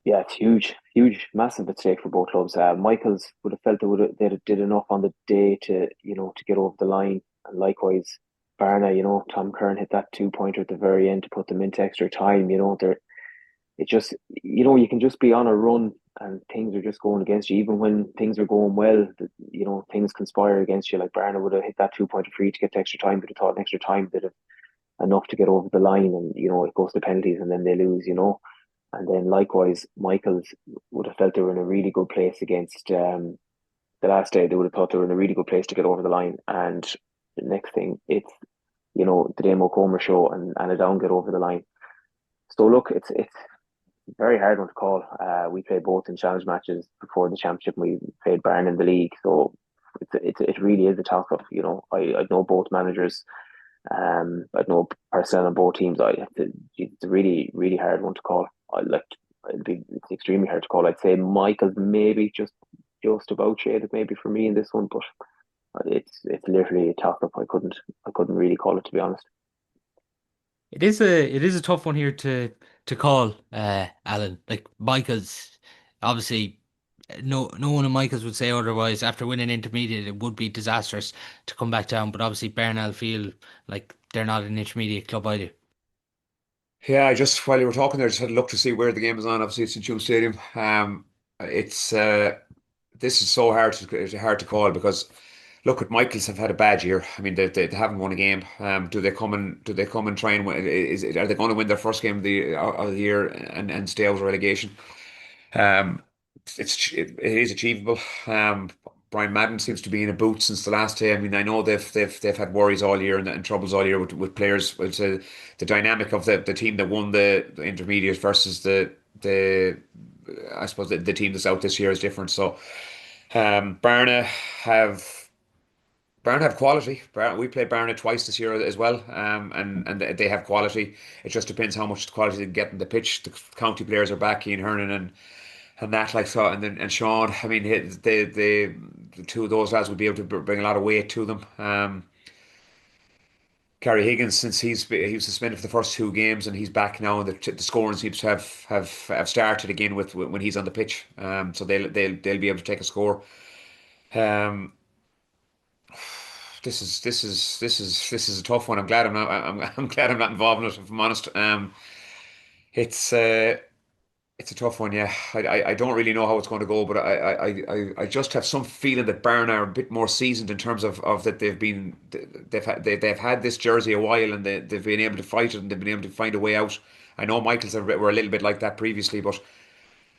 Yeah, it's huge, huge, massive mistake for both clubs. Michaels would have felt they did enough on the day to to get over the line, and likewise, Barna, Tom Curran hit that 2 pointer at the very end to put them into extra time. They're it just you can just be on a run and things are just going against you. Even when things are going well, things conspire against you. Like Barna would have hit that 2 pointer free to get to extra time, but I thought an extra time they'd have enough to get over the line, and it goes to penalties and then they lose. And then likewise, Michaels would have felt they were in a really good place against the last day. They would have thought they were in a really good place to get over the line. And the next thing, it's the Damo Comer show and a down get over the line. So look, it's a very hard one to call. We played both in challenge matches before the championship. We played Barn in the league, so it really is a toss up. I know both managers. I know personnel on both teams. It's a really, really hard one to call. It's extremely hard to call. I'd say Michael's maybe just about shaded maybe for me in this one, but it's literally a toss up. I couldn't really call it, to be honest. It is a tough one here to call, Alan. Like Michael's, obviously, no one of Michael's would say otherwise. After winning intermediate, it would be disastrous to come back down. But obviously, Bernal feel like they're not an intermediate club either. Yeah, I just while you were talking there, just had a look to see where the game is on. Obviously, it's in Tuam Stadium. It's this is so hard to call because look, at Michaels have had a bad year. I mean, they haven't won a game. Do they come and try and win? Are they going to win their first game of the year and stay out of relegation? Um, it is achievable. Brian Madden seems to be in a boot since the last day. I mean, I know they've had worries all year and troubles all year with players. It's the dynamic of the team that won the intermediate versus the I suppose the team that's out this year is different. So Barna have quality. We played Barna twice this year as well, and they have quality. It just depends how much quality they can get in the pitch. The county players are back, Ian Hernan and that like so, and Sean. I mean, the two of those lads would be able to bring a lot of weight to them. Gary Higgins, since he was suspended for the first two games and he's back now, and the scoring seems to have started again with when he's on the pitch. So they'll be able to take a score. Um, this is a tough one. I'm glad I'm glad I'm not involved in it, if I'm honest. It's it's a tough one, yeah. I don't really know how it's going to go, but I just have some feeling that Barn are a bit more seasoned in terms of that they've had this jersey a while and they've been able to fight it and they've been able to find a way out. I know Michaels were a little bit like that previously, but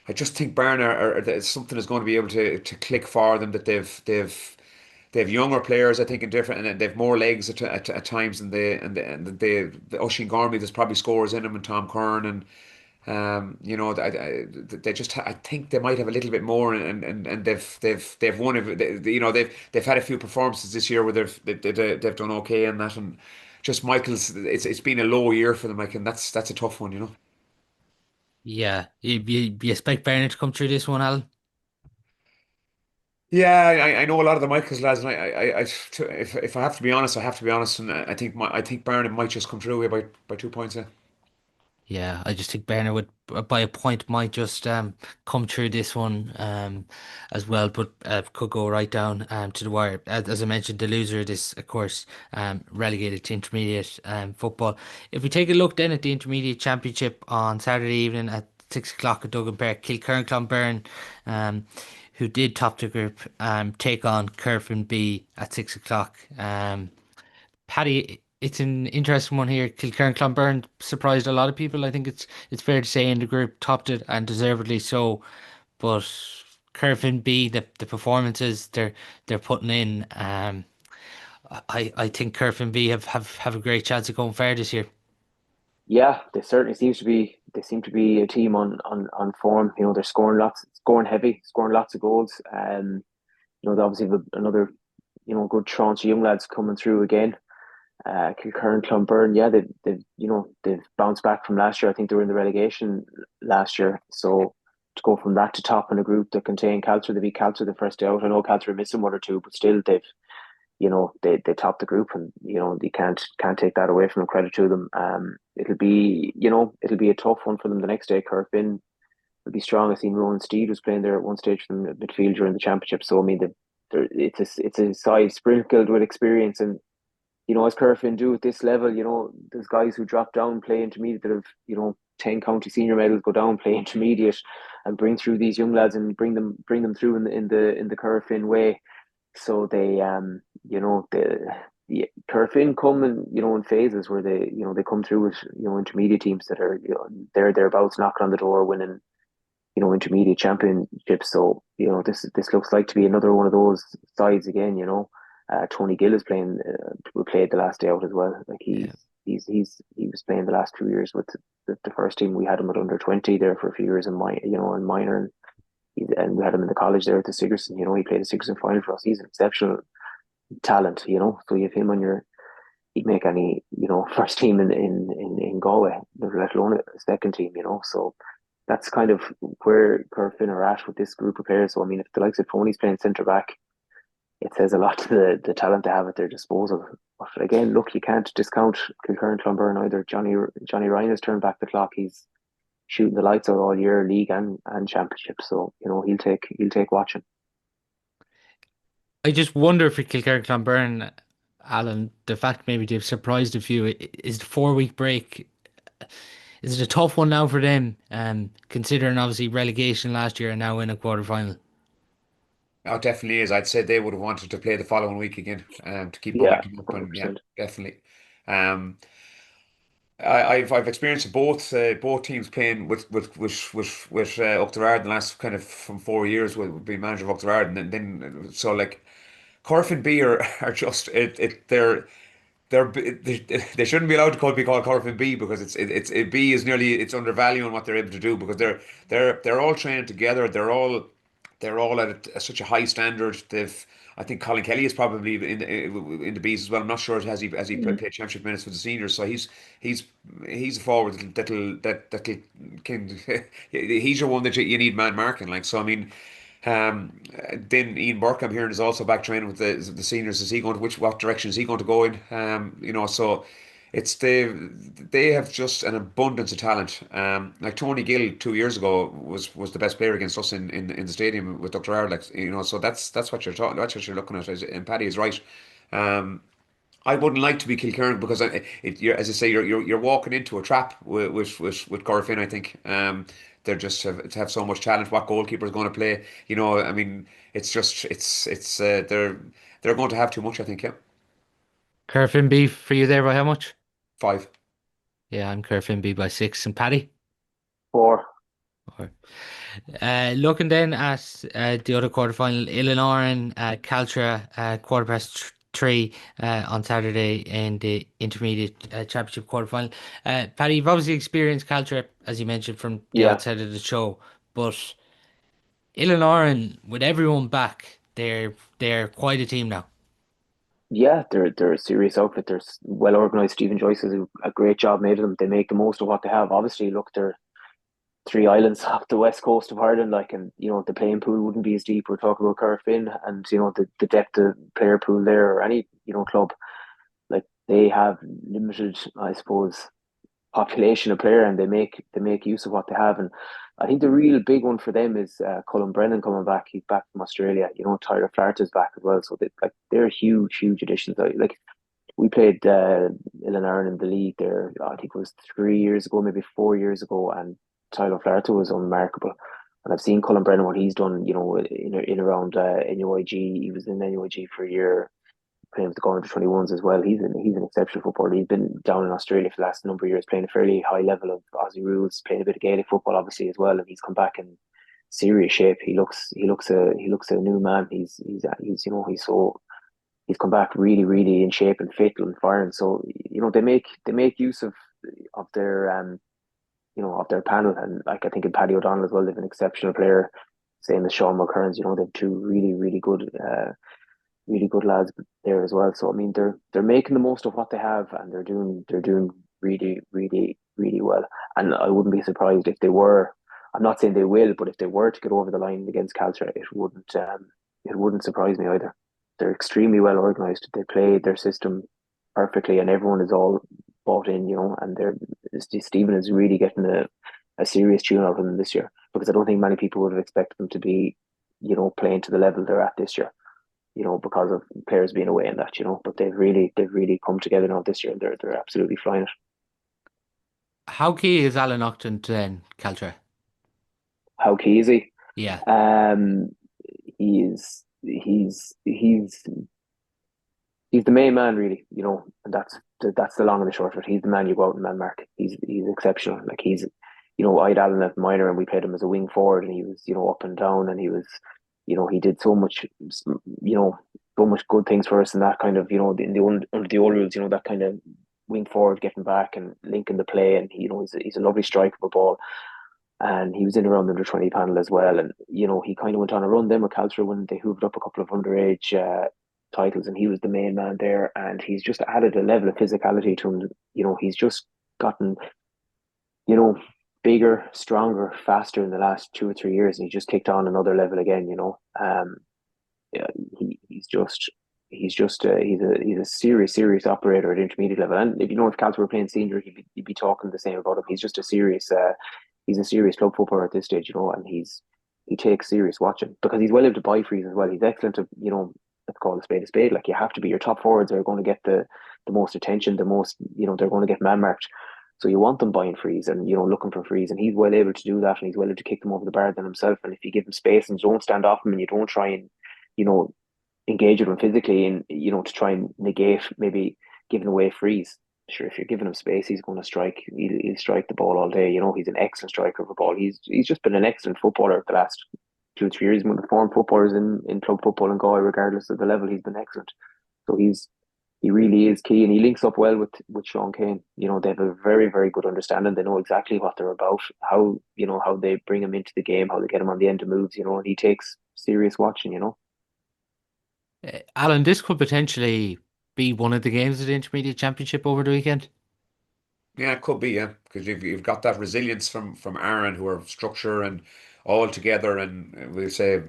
I just think Barn that something is going to be able to click for them, that they've younger players, I think, in different, and they've more legs at times, and the Oisin Gormy, there's probably scores in them, and Tom Curran, and they just I think they might have a little bit more, and they've won they've had a few performances this year where they've done okay and that, and just Michael's, it's been a low year for them, like, and that's a tough one. Yeah, you expect Bernard to come through this one, Alan? Yeah, I know a lot of the Michaels lads, and if I have to be honest, I have to be honest, and I think Barnum might just come through by 2 points. Yeah. Yeah, I just think Bernard would, by a point, might just come through this one as well, but could go right down to the wire. As I mentioned, the loser of this, of course, relegated to intermediate football. If we take a look then at the intermediate championship on Saturday evening at 6 o'clock at Duggan Park, Kilkerran Clonberne, who did top the group, take on Corofin B at 6 o'clock. Paddy, It's an interesting one here. Kilkerran Clonberne surprised a lot of people. I think it's fair to say in the group topped it and deservedly so. But Corofin B, the performances they're putting in, I think Corofin B have a great chance of going far this year. Yeah, they certainly seems to be. They seem to be a team on form. You know, they're scoring heavy, scoring lots of goals. You know, they obviously have another, you know, good tranche of young lads coming through again. Kilkerran, Clonberne, yeah, they've bounced back from last year. I think they were in the relegation last year. So to go from that to top in a group that contain Caltra, they beat Caltra the first day out. I know Caltra are missing one or two, but still they topped the group, and they can't take that away from them. Credit to them. It'll be a tough one for them the next day. Corofin will be strong. I seen Ronan Steed was playing there at one stage from the midfield during the championship. So I mean, it's a side sprinkled with experience, and as Corofin do at this level, there's guys who drop down, play intermediate, that have 10 county senior medals, go down, play intermediate, and bring through these young lads and bring them through in the Corofin way. So the Corofin come in phases where they come through with intermediate teams that are thereabouts knocking on the door, winning intermediate championships. So this looks like to be another one of those sides again. Tony Gill is playing. We played the last day out as well. Like Yeah. he was playing the last 2 years with the first team. We had him at under 20 there for a few years in minor, and we had him in the college there at the Sigerson. He played the Sigerson final for us. He's an exceptional talent. So you have him on he'd make any first team in Galway, let alone a second team. So that's kind of where Corofin are at with this group of players. So I mean, if the likes of Tony's playing centre back, it says a lot to the talent they have at their disposal. But again, look, you can't discount Kilkerran Clonberne either. Johnny Ryan has turned back the clock. He's shooting the lights out all year, league and championship. So he'll take watching. I just wonder for Kilkerran Clonberne, Alan, the fact maybe they've surprised a few is the 4 week break. Is it a tough one now for them? Considering obviously relegation last year and now in a quarter final. Oh, it definitely is. I'd say they would have wanted to play the following week again, to keep Yeah, momentum up, and yeah, 100%. definitely. Um, I've experienced both teams playing with Oughterard in the last kind of from 4 years with being manager of Oughterard, and then so like Corofin B are just they shouldn't be allowed to be called Corofin B, because B is nearly, it's undervaluing what they're able to do, because they're all training together. They're all at such a high standard. I think Colin Kelly is probably in the Bs as well. I'm not sure, has he played Mm. championship minutes for the seniors. So he's he's a forward that'll can he's your one that you need man marking, like. So I mean, then Ian Burke, I'm hearing, is also back training with the seniors. Is he going to, what direction is he going to go in? So it's they have just an abundance of talent. Like Tony Gill 2 years ago was the best player against us in the stadium with Dr. Like, so that's what you're talking, that's what you're looking at. And Paddy is right. Um, I wouldn't like to be Kilkerran, because as I say, you're walking into a trap with Corofin. I think they're just to have so much talent. What goalkeeper is going to play? I mean, it's just they're going to have too much, I think. Yeah, Corofin B for you there by how much? 5. Yeah, I'm Corofin B by 6. And Paddy? Four. Or, looking then at the other quarter final, Illinoran, Caltra, quarter past 3 on Saturday in the intermediate championship quarter final. Paddy, you've obviously experienced Caltra, as you mentioned, from the Yeah, outset of the show, but Illinoran, with everyone back, they're quite a team now. yeah, they're a serious outfit. They're well organized. Stephen Joyce has a great job made of them. They make the most of what they have. Obviously, look, they're 3 islands off the west coast of Ireland, like, and the playing pool wouldn't be as deep. We're talking about Corofin, and the depth of player pool there, or any club, like, they have limited, I suppose, population of player, and they make use of what they have. And I think the real big one for them is Cullen Brennan coming back. He's back from Australia. Tyler Flaherty's back as well. So they're huge additions. Like, we played Illinois in the league there. I think it was 3 years ago, maybe 4 years ago, and Tyler Flaherty was unremarkable. And I've seen Cullen Brennan, what he's done. In around NUIG. He was in NUIG for a year. playing with the under 21s as well. He's an exceptional footballer. He's been down in Australia for the last number of years, playing a fairly high level of Aussie rules, playing a bit of Gaelic football obviously as well, and he's come back in serious shape. He looks a new man. He's come back really, really in shape and fit and firing. So they make use of their of their panel, and like I think in Paddy O'Donnell as well, they've an exceptional player. Same as Sean McKerns, they've two really, really good lads there as well. So I mean, they're making the most of what they have, and they're doing really, really, really well. And I wouldn't be surprised if they were. I'm not saying they will, but if they were to get over the line against Caltra, it wouldn't surprise me either. They're extremely well organised. They play their system perfectly, and everyone is all bought in, and Stephen is really getting a serious tune out of them this year, because I don't think many people would have expected them to be, playing to the level they're at this year, because of players being away and that, but they've really come together now this year, and they're absolutely flying it. How key is Alan Octon to then, Caltra? How key is he? Yeah. He's the main man, really, and that's the long and the short of it. He's the man you go out and man mark. He's exceptional. Like I had Alan at minor, and we played him as a wing forward, and he was, up and down, and he was, he did so much good things for us, and that kind of, under the old rules, that kind of wing forward, getting back and linking the play, and he's a lovely striker of a ball. And he was in around the under 20 panel as well. And, he kind of went on a run then with Caltra when they hooved up a couple of underage titles, and he was the main man there. And he's just added a level of physicality to him. He's just gotten, bigger, stronger, faster in the last 2 or 3 years. And he just kicked on another level again, yeah, he's a serious operator at intermediate level. And if Caltra were playing senior, he'd be talking the same about him. He's just he's a serious club footballer at this stage, and he takes serious watching, because he's well able to buy frees as well. He's excellent at, let's call a spade a spade. Like, you have to be, your top forwards are going to get the most attention, the most, they're going to get man marked. So you want them buying frees and, looking for frees, and he's well able to do that, and he's well able to kick them over the bar than himself. And if you give him space and don't stand off him, and you don't try and, engage with him physically, and, to try and negate maybe giving away frees. Sure, if you're giving him space, he's going to strike. He'll strike the ball all day. He's an excellent striker of a ball. He's just been an excellent footballer the last 2 or 3 years. One of the form footballers in club football in Galway, regardless of the level, he's been excellent. So he really is key, and he links up well with Sean Kane. They have a very, very good understanding. They know exactly what they're about, how they bring him into the game, how they get him on the end of moves. And he takes serious watching. Alan, this could potentially be one of the games of the Intermediate Championship over the weekend. Yeah, it could be, yeah, because you've got that resilience from Aaron, who are structure and all together, and we'll say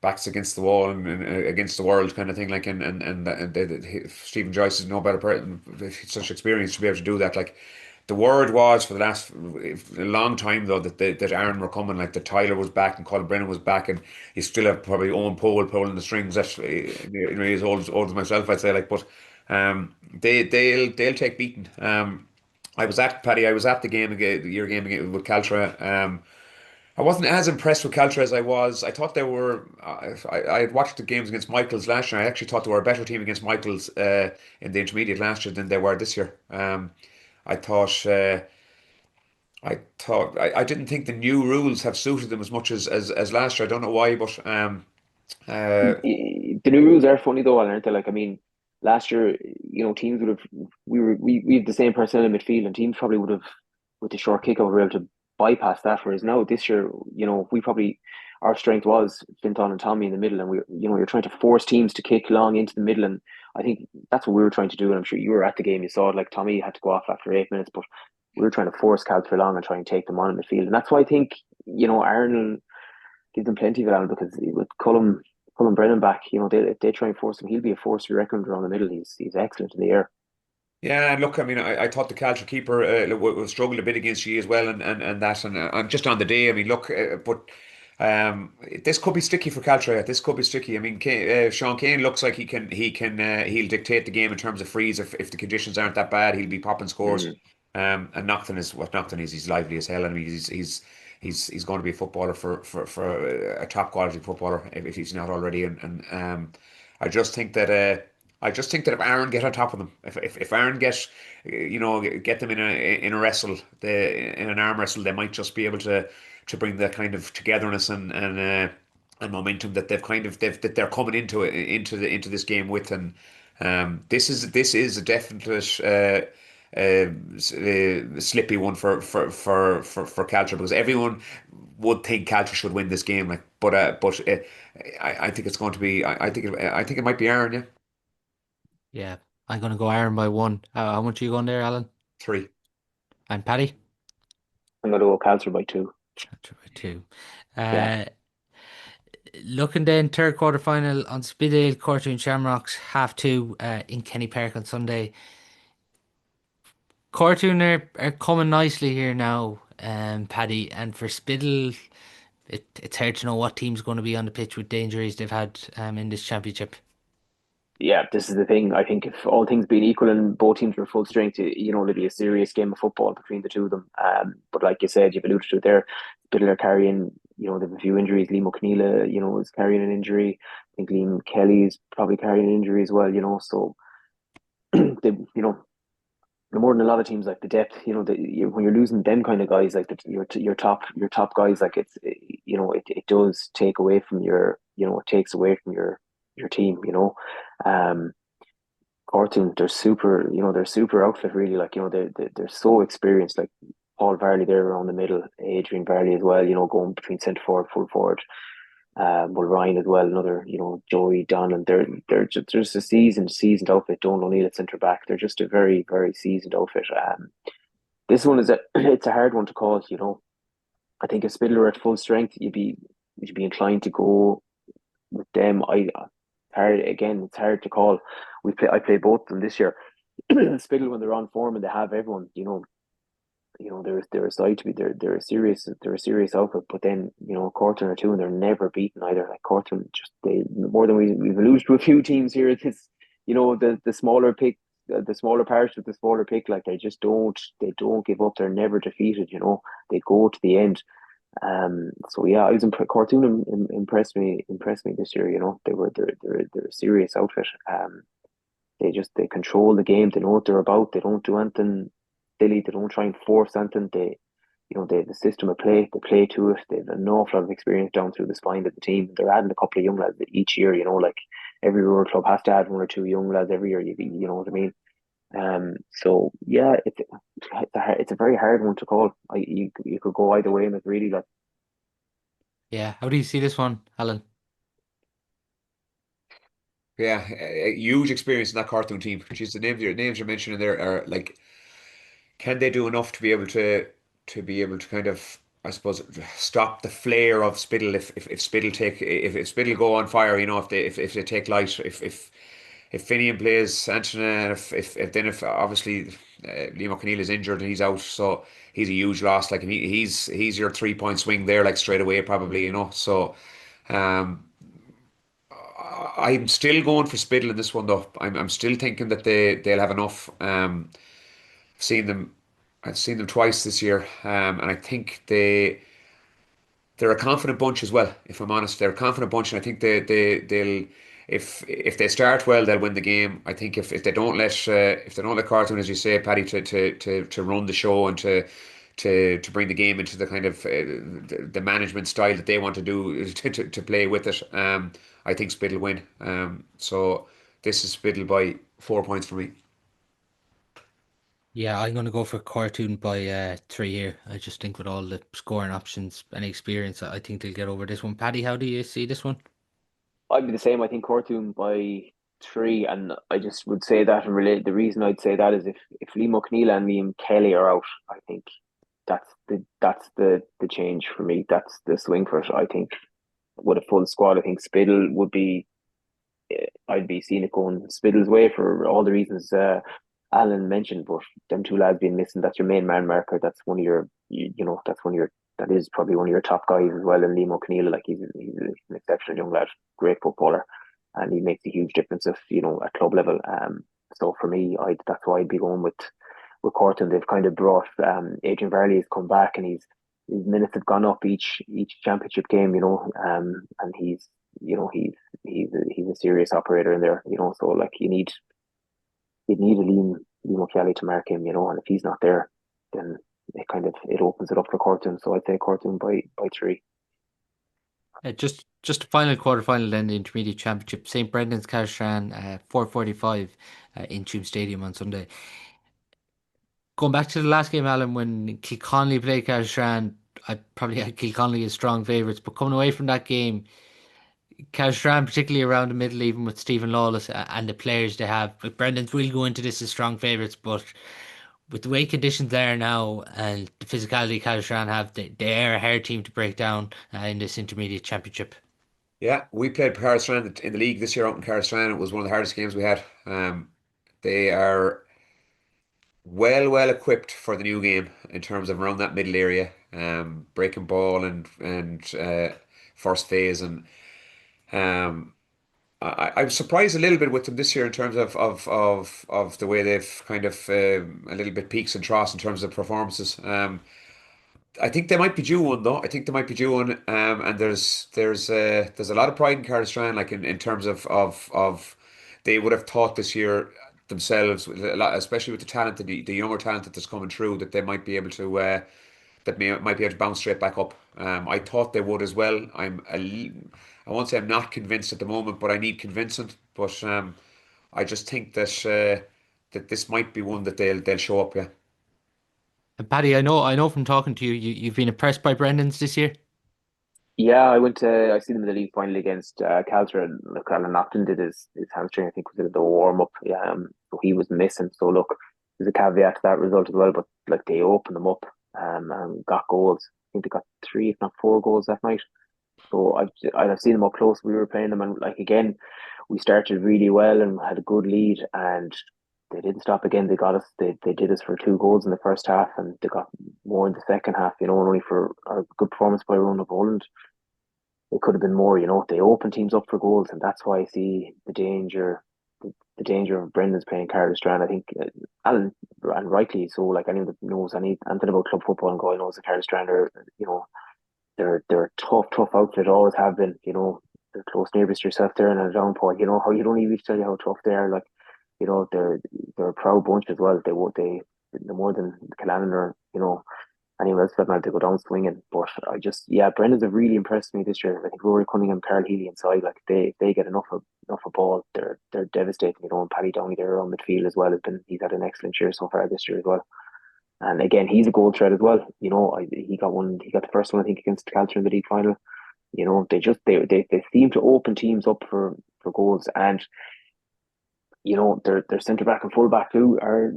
backs against the wall and against the world kind of thing. Like, Stephen Joyce is no better person, such experience to be able to do that. Like, the word was for the last a long time though that Aaron were coming, like that Tyler was back and Colin Brennan was back, and you still have probably Owen Pole pulling the strings. That he's old as myself, I'd say. Like, but they'll take beating. I was at Paddy. I was at the game again, your game again with Caltra. I wasn't as impressed with Caltra as I was. I thought they were. I had watched the games against Michael's last year. I actually thought they were a better team against Michael's in the intermediate last year than they were this year. I thought. I didn't think the new rules have suited them as much as last year. I don't know why, but uh, The new rules are funny though, aren't they? Like, I mean, last year, teams would have we had the same personnel in midfield, and teams probably would have, with the short kick over, were able to bypass that. Whereas now this year, we probably, our strength was Finton and Tommy in the middle, and you're trying to force teams to kick long into the middle, and I think that's what we were trying to do. And I'm sure you were at the game, you saw it. Like, Tommy had to go off after 8 minutes, but we were trying to force Caltra long and try and take them on in midfield, and that's why I think Aaron give them plenty of it, Alan, because with Cullen Brennan back, if they try and force him, he'll be a force to be reckoned around the middle. He's excellent in the air. yeah, look, I mean, I thought the Caltra keeper struggled a bit against you as well, and that, and just on the day, I mean, look, but this could be sticky for Caltra. This could be sticky. I mean, Sean Kane looks like he'll dictate the game in terms of frees. If the conditions aren't that bad, he'll be popping scores. Mm. And Naughton is what Naughton is. He's lively as hell. I mean, he's going to be a footballer for a top quality footballer if he's not already. And I just think that I just think that if Aaron get on top of them, if Aaron get them in a wrestle, in an arm wrestle, they might just be able to bring that kind of togetherness and momentum that that they're coming into this game with. And this is a definite slippy one for Caltra, because everyone would think Caltra should win this game. Like, but I think it's going to be. I think it might be Aaron. Yeah, Yeah, I'm going to go Iron by one. How much are you going there, Alan? 3. And Paddy? I'm going to go Calcer by 2. By two. Yeah. Uh, Looking then, third quarter final on Spiddale, Cortoon Shamrocks, half two in Kenny Park on Sunday. Cortoon are coming nicely here now, Paddy, and for Spiddle, it's hard to know what team's going to be on the pitch with the injuries they've had in this championship. Yeah, this is the thing. I think if all things being equal and both teams were full strength, there'd be a serious game of football between the two of them. But like you said, you've alluded to it there, Biddle are carrying, they have a few injuries. Liam O'Connell, is carrying an injury. I think Liam Kelly is probably carrying an injury as well, so they, they're more than a lot of teams, like the depth, when you're losing them kind of guys, like your top guys, like it does take away from it takes away from your team. Um, Cortoon, they're super outfit really. Like they're so experienced. Like Paul Varley there around the middle, Adrian Varley as well. Going between centre forward, full forward. Will Ryan as well. Another, Joey Donlan. They're just a seasoned outfit. Donald O'Neill at centre back. They're just a very very seasoned outfit. This one is it's a hard one to call. I think if Spindler at full strength, you'd be inclined to go with them. It's hard to call. I play both of them this year. Spittle, when they're on form and they have everyone, they're a side to be. They're a serious outfit. But then Corton are two, and they're never beaten either. Like Corton, just they more than we've alluded to a few teams here. It's the smaller pick, the smaller parish with the smaller pick. Like they don't give up. They're never defeated. They go to the end. So yeah, I was Cortoon impressed me this year. They're a serious outfit. They control the game. They know what they're about. They don't do anything silly. They don't try and force anything. They have the system of play. They play to it. They have an awful lot of experience down through the spine of the team. They're adding a couple of young lads each year. Like every rural club has to add one or two young lads every year. You know what I mean? So yeah, it's a very hard one to call. You could go either way, and it's really like. Yeah, how do you see this one, Alan? Yeah, a huge experience in that cartoon team. Jeez, the names you're mentioning there are like, can they do enough to be able to kind of, I suppose, stop the flare of Spiddle if if Spiddle go on fire, if they take light, if Finian plays Antona, and if obviously Liam O'Connell is injured and he's out, so he's a huge loss. Like, and he's your 3 point swing there, like straight away probably, so. Um, I'm still going for Spiddle in this one though. I'm still thinking that they'll have enough. Seen them, I've seen them twice this year, and I think they're a confident bunch as well. If I'm honest, they're a confident bunch, and I think they'll if they start well, they'll win the game. I think if they don't let Cartoon, as you say, Paddy, to run the show and to bring the game into the kind of the management style that they want to do to play with it. I think Spiddle win. So this is Spiddle by 4 points for me. Yeah, I'm going to go for Cortoon by three here. I just think with all the scoring options and experience, I think they'll get over this one. Paddy, how do you see this one? I'd be the same. I think Cortoon by 3, and I just would say that and relate. The reason I'd say that is if Liam O'Connell and Liam Kelly are out, I think that's the change for me. That's the swing for it. I think with a full squad, I think Spiddle would be. I'd be seeing it going Spiddle's way for all the reasons Alan mentioned. But them two lads being missing, that's your main man marker. That's one of your, that's one of your. That is probably one of your top guys as well. And Liam O'Connell, like he's an exceptional young lad, great footballer, and he makes a huge difference if at club level. So for me, that's why I'd be going with Corton. They've kind of brought Adrian Varley has come back, and his minutes have gone up each championship game. And he's a serious operator in there. So like you need a Liam O'Kelly to mark him, and if he's not there, then it opens it up for Corton. So I'd say Corton by three. Just a final quarter final then the intermediate championship. St Brendan's Carstran 4:45 in Tuam Stadium on Sunday. Going back to the last game, Alan, when Kilconnelly played Carstran, I probably had Kilconnelly as strong favourites, but coming away from that game, Carstran, particularly around the middle, even with Stephen Lawless and the players they have, but Brendan's will go into this as strong favourites, but with the way conditions are now and the physicality Carstran have, they are a hard team to break down in this intermediate championship. Yeah, we played Carstrand in the league this year out in Carstrand. It was one of the hardest games we had. They are well equipped for the new game in terms of around that middle area, breaking ball and first phase, and um, I was surprised a little bit with them this year in terms of the way they've kind of a little bit peaks and troughs in terms of performances. I think they might be due one though. I think they might be due one, and there's a lot of pride in Carl Strand, like in terms of they would have thought this year themselves, a lot, especially with the talent, the younger talent that's coming through, that they might be able to might be able to bounce straight back up. I thought they would as well. I won't say I'm not convinced at the moment, but I need convincing. But I just think that this might be one that they'll show up. Yeah. And Paddy, I know from talking to you, you've been impressed by Brendan's this year. Yeah, I seen him in the league final against Calder, and look, Alan Naughton did his hamstring. I think was it the warm up. Yeah, so he was missing. So look, there's a caveat to that result as well. But like they opened them up, and got goals. I think they got three, if not four goals that night. So I've seen them up close. We were playing them, and like again, we started really well and had a good lead, and they didn't stop again. They got us. They did us for two goals in the first half, and they got more in the second half. And only for a good performance by Ronan of Poland, it could have been more. They open teams up for goals, and that's why I see the danger. The danger of Brendan's playing Cardiff Strand. I think Alan, and rightly so. Like anyone that knows anything about club football and going knows that Cardiff Strand are, they're a tough outfit. Always have been. They're close neighbours to yourself there in a downpour. You know how you don't even tell you how tough they are. Like, they're a proud bunch as well. They're more than Cuilinn or anyone else that might to go down swinging. But Brendan's have really impressed me this year. I think Rory Cunningham, Carl Healy inside, like they get enough of ball. They're devastating. And Paddy Downey there on midfield as well he's had an excellent year so far this year as well. And again, he's a goal threat as well. He got one. He got the first one I think against Calder in the league final. They seem to open teams up for goals, and their centre back and full back too are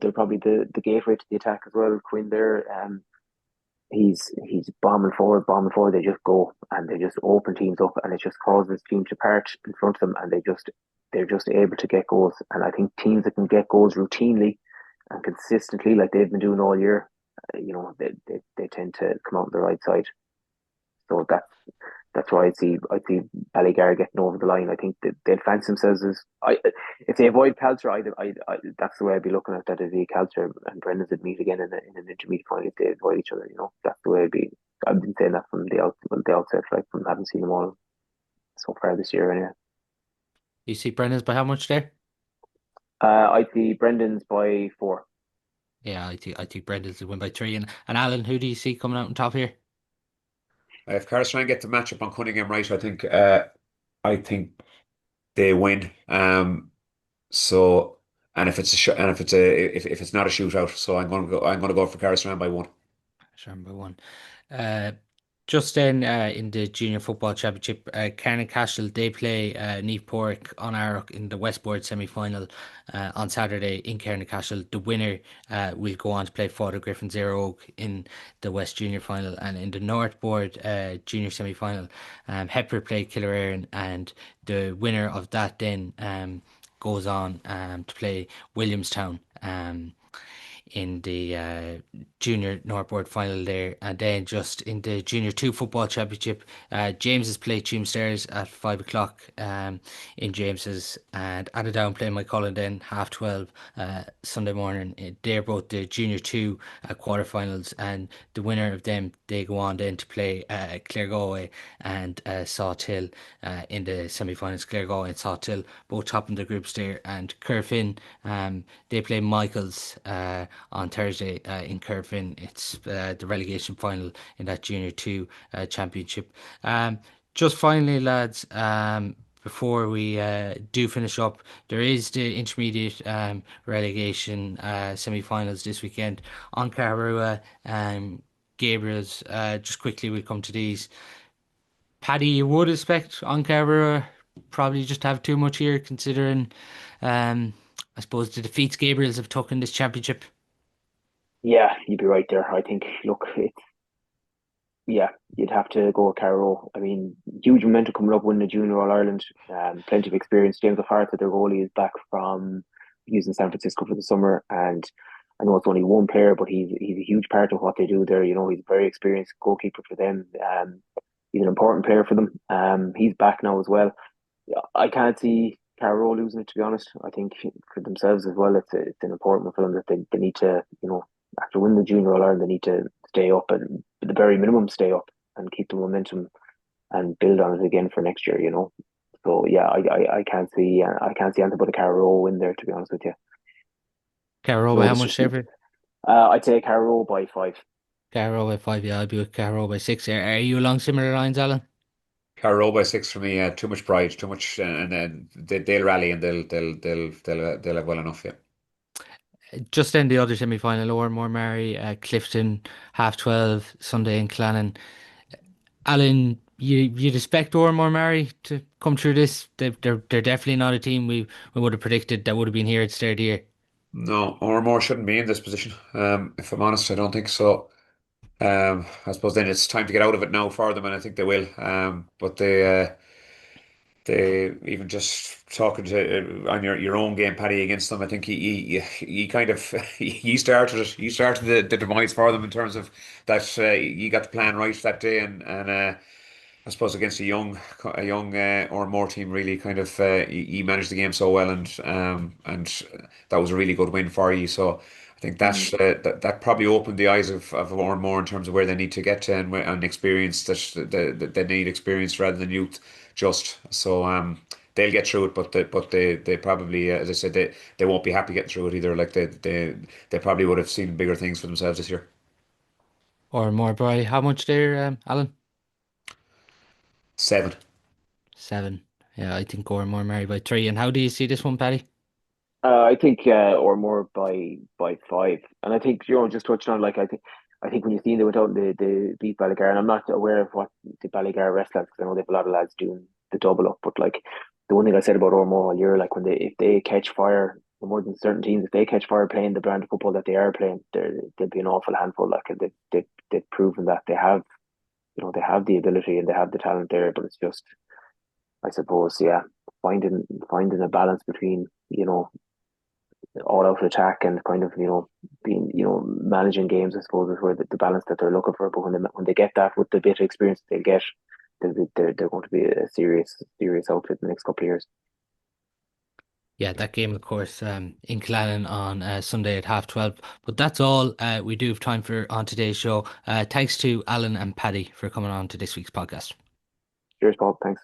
they're probably the gateway to the attack as well. Quinn there, he's bombing forward. They just go and they just open teams up, and it just causes teams to parch in front of them, and they're just able to get goals. And I think teams that can get goals routinely and consistently, like they've been doing all year, they tend to come out on the right side. So that's why I see Ballygar getting over the line. I think that they'll fancy themselves as if they avoid Calder, that's the way I'd be looking at that. If the Calder and Brendan's would meet again in an intermediate final, if they avoid each other, that's the way I'd be. I've been saying that from the outset, like from having seen them all so far this year. Anyway, You see Brendan's by how much there? I see Brendan's by 4. Yeah, I think Brendan's will win by 3. And Alan, who do you see coming out on top here? If Carstran get the matchup on Cunningham right, I think they win. So and if it's a if it's not a shootout, so I'm gonna go for Carstran by 1. Sure, by 1. Uh, just then in the Junior Football Championship, Carna Cashel, they play Neve Porrick on Arrock in the Westboard semi-final on Saturday in Carna Cashel. The winner will go on to play Fodder Griffin Zero Oak in the West Junior final. And in the Northboard Junior semi-final, Hepper play Killearn, and the winner of that then goes on to play Williamstown in the junior Northboard final there, and then just in the Junior 2 football championship, James's play Tuam Stairs at 5 o'clock in James's, and Annadown playing Cuilinn then 12:30 Sunday morning. They're both the Junior 2 quarterfinals, and the winner of them, they go on then to play Claregalway and Salthill in the semi-finals. Claregalway and Salthill both topping the groups there, and Corofin, they play Michael's on Thursday in Corofin. It's the relegation final in that Junior 2 championship. Just finally, lads, before we do finish up, there is the intermediate relegation semi-finals this weekend on Carrua. Gabriel's, just quickly, we'll come to these. Paddy, you would expect on Carrera probably just have too much here, considering I suppose the defeats Gabriel's have took in this championship. Yeah, you'd be right there. I think, look, yeah, you'd have to go with Carrow. I mean, huge momentum coming up winning the Junior All Ireland. Plenty of experience. James O'Farrell, their goalie, is back from using San Francisco for the summer, and I know it's only one player, but he's a huge part of what they do there. You know, he's a very experienced goalkeeper for them. He's an important player for them. He's back now as well. Yeah, I can't see Carrow losing it, to be honest. I think for themselves as well, it's an important one for them that they need to, you know, after winning the Junior All Ireland, they need to stay up and at the very minimum stay up and keep the momentum and build on it again for next year. You know, so yeah, I can't see anything but a Carrow win there, to be honest with you. Carrow by So how much, David? I'd say Carrow by 5. Carrow by 5, yeah, I'd be with Carrow by 6. Are you along similar lines, Alan? Carrow by 6 for me. Too much pride, too much, and then they'll rally and they'll have well enough. Yeah. Just then the other semi-final, Oughterard Mary, Clifton, 12:30 Sunday in Clannon. Alan, you'd expect Oughterard Mary to come through this. They're definitely not a team we would have predicted that would have been here at the start of the year. No, Ormore shouldn't be in this position. If I'm honest, I don't think so. I suppose then it's time to get out of it now for them, and I think they will. But they even just talking to on your own game, Paddy, against them. I think he kind of he started it. He started the demise for them in terms of that he got the plan right that day, and I suppose against a young or more team, really kind of he managed the game so well, and that was a really good win for you. So I think that probably opened the eyes of more in terms of where they need to get to, and experience that they need experience rather than youth. Just so they'll get through it, but they probably, as I said, they won't be happy getting through it either. Like they probably would have seen bigger things for themselves this year. Or more by how much there, Alan? 7. 7. Yeah, I think Oughterard Mary by 3. And how do you see this one, Paddy? I think or more by 5, and I think just touching on I think when you see they went out and they beat Ballygar, and I'm not aware of what the Ballygar rest lads, because I know they have a lot of lads doing the double up, but like the one thing I said about Ormo all year, like if they catch fire, more than certain teams, if they catch fire playing the brand of football that they are playing, they'll be an awful handful. Like, and they've proven that they have, they have the ability and they have the talent there, but it's just, I suppose, yeah, finding a balance between all out attack and kind of being managing games, I suppose, is where the balance that they're looking for. But when they get that with the bit of experience they get, they're going to be a serious outfit in the next couple of years. Yeah, that game, of course, in Clannon on Sunday at 12:30. But that's all we do have time for on today's show. Thanks to Alan and Paddy for coming on to this week's podcast. Cheers, Paul. Thanks.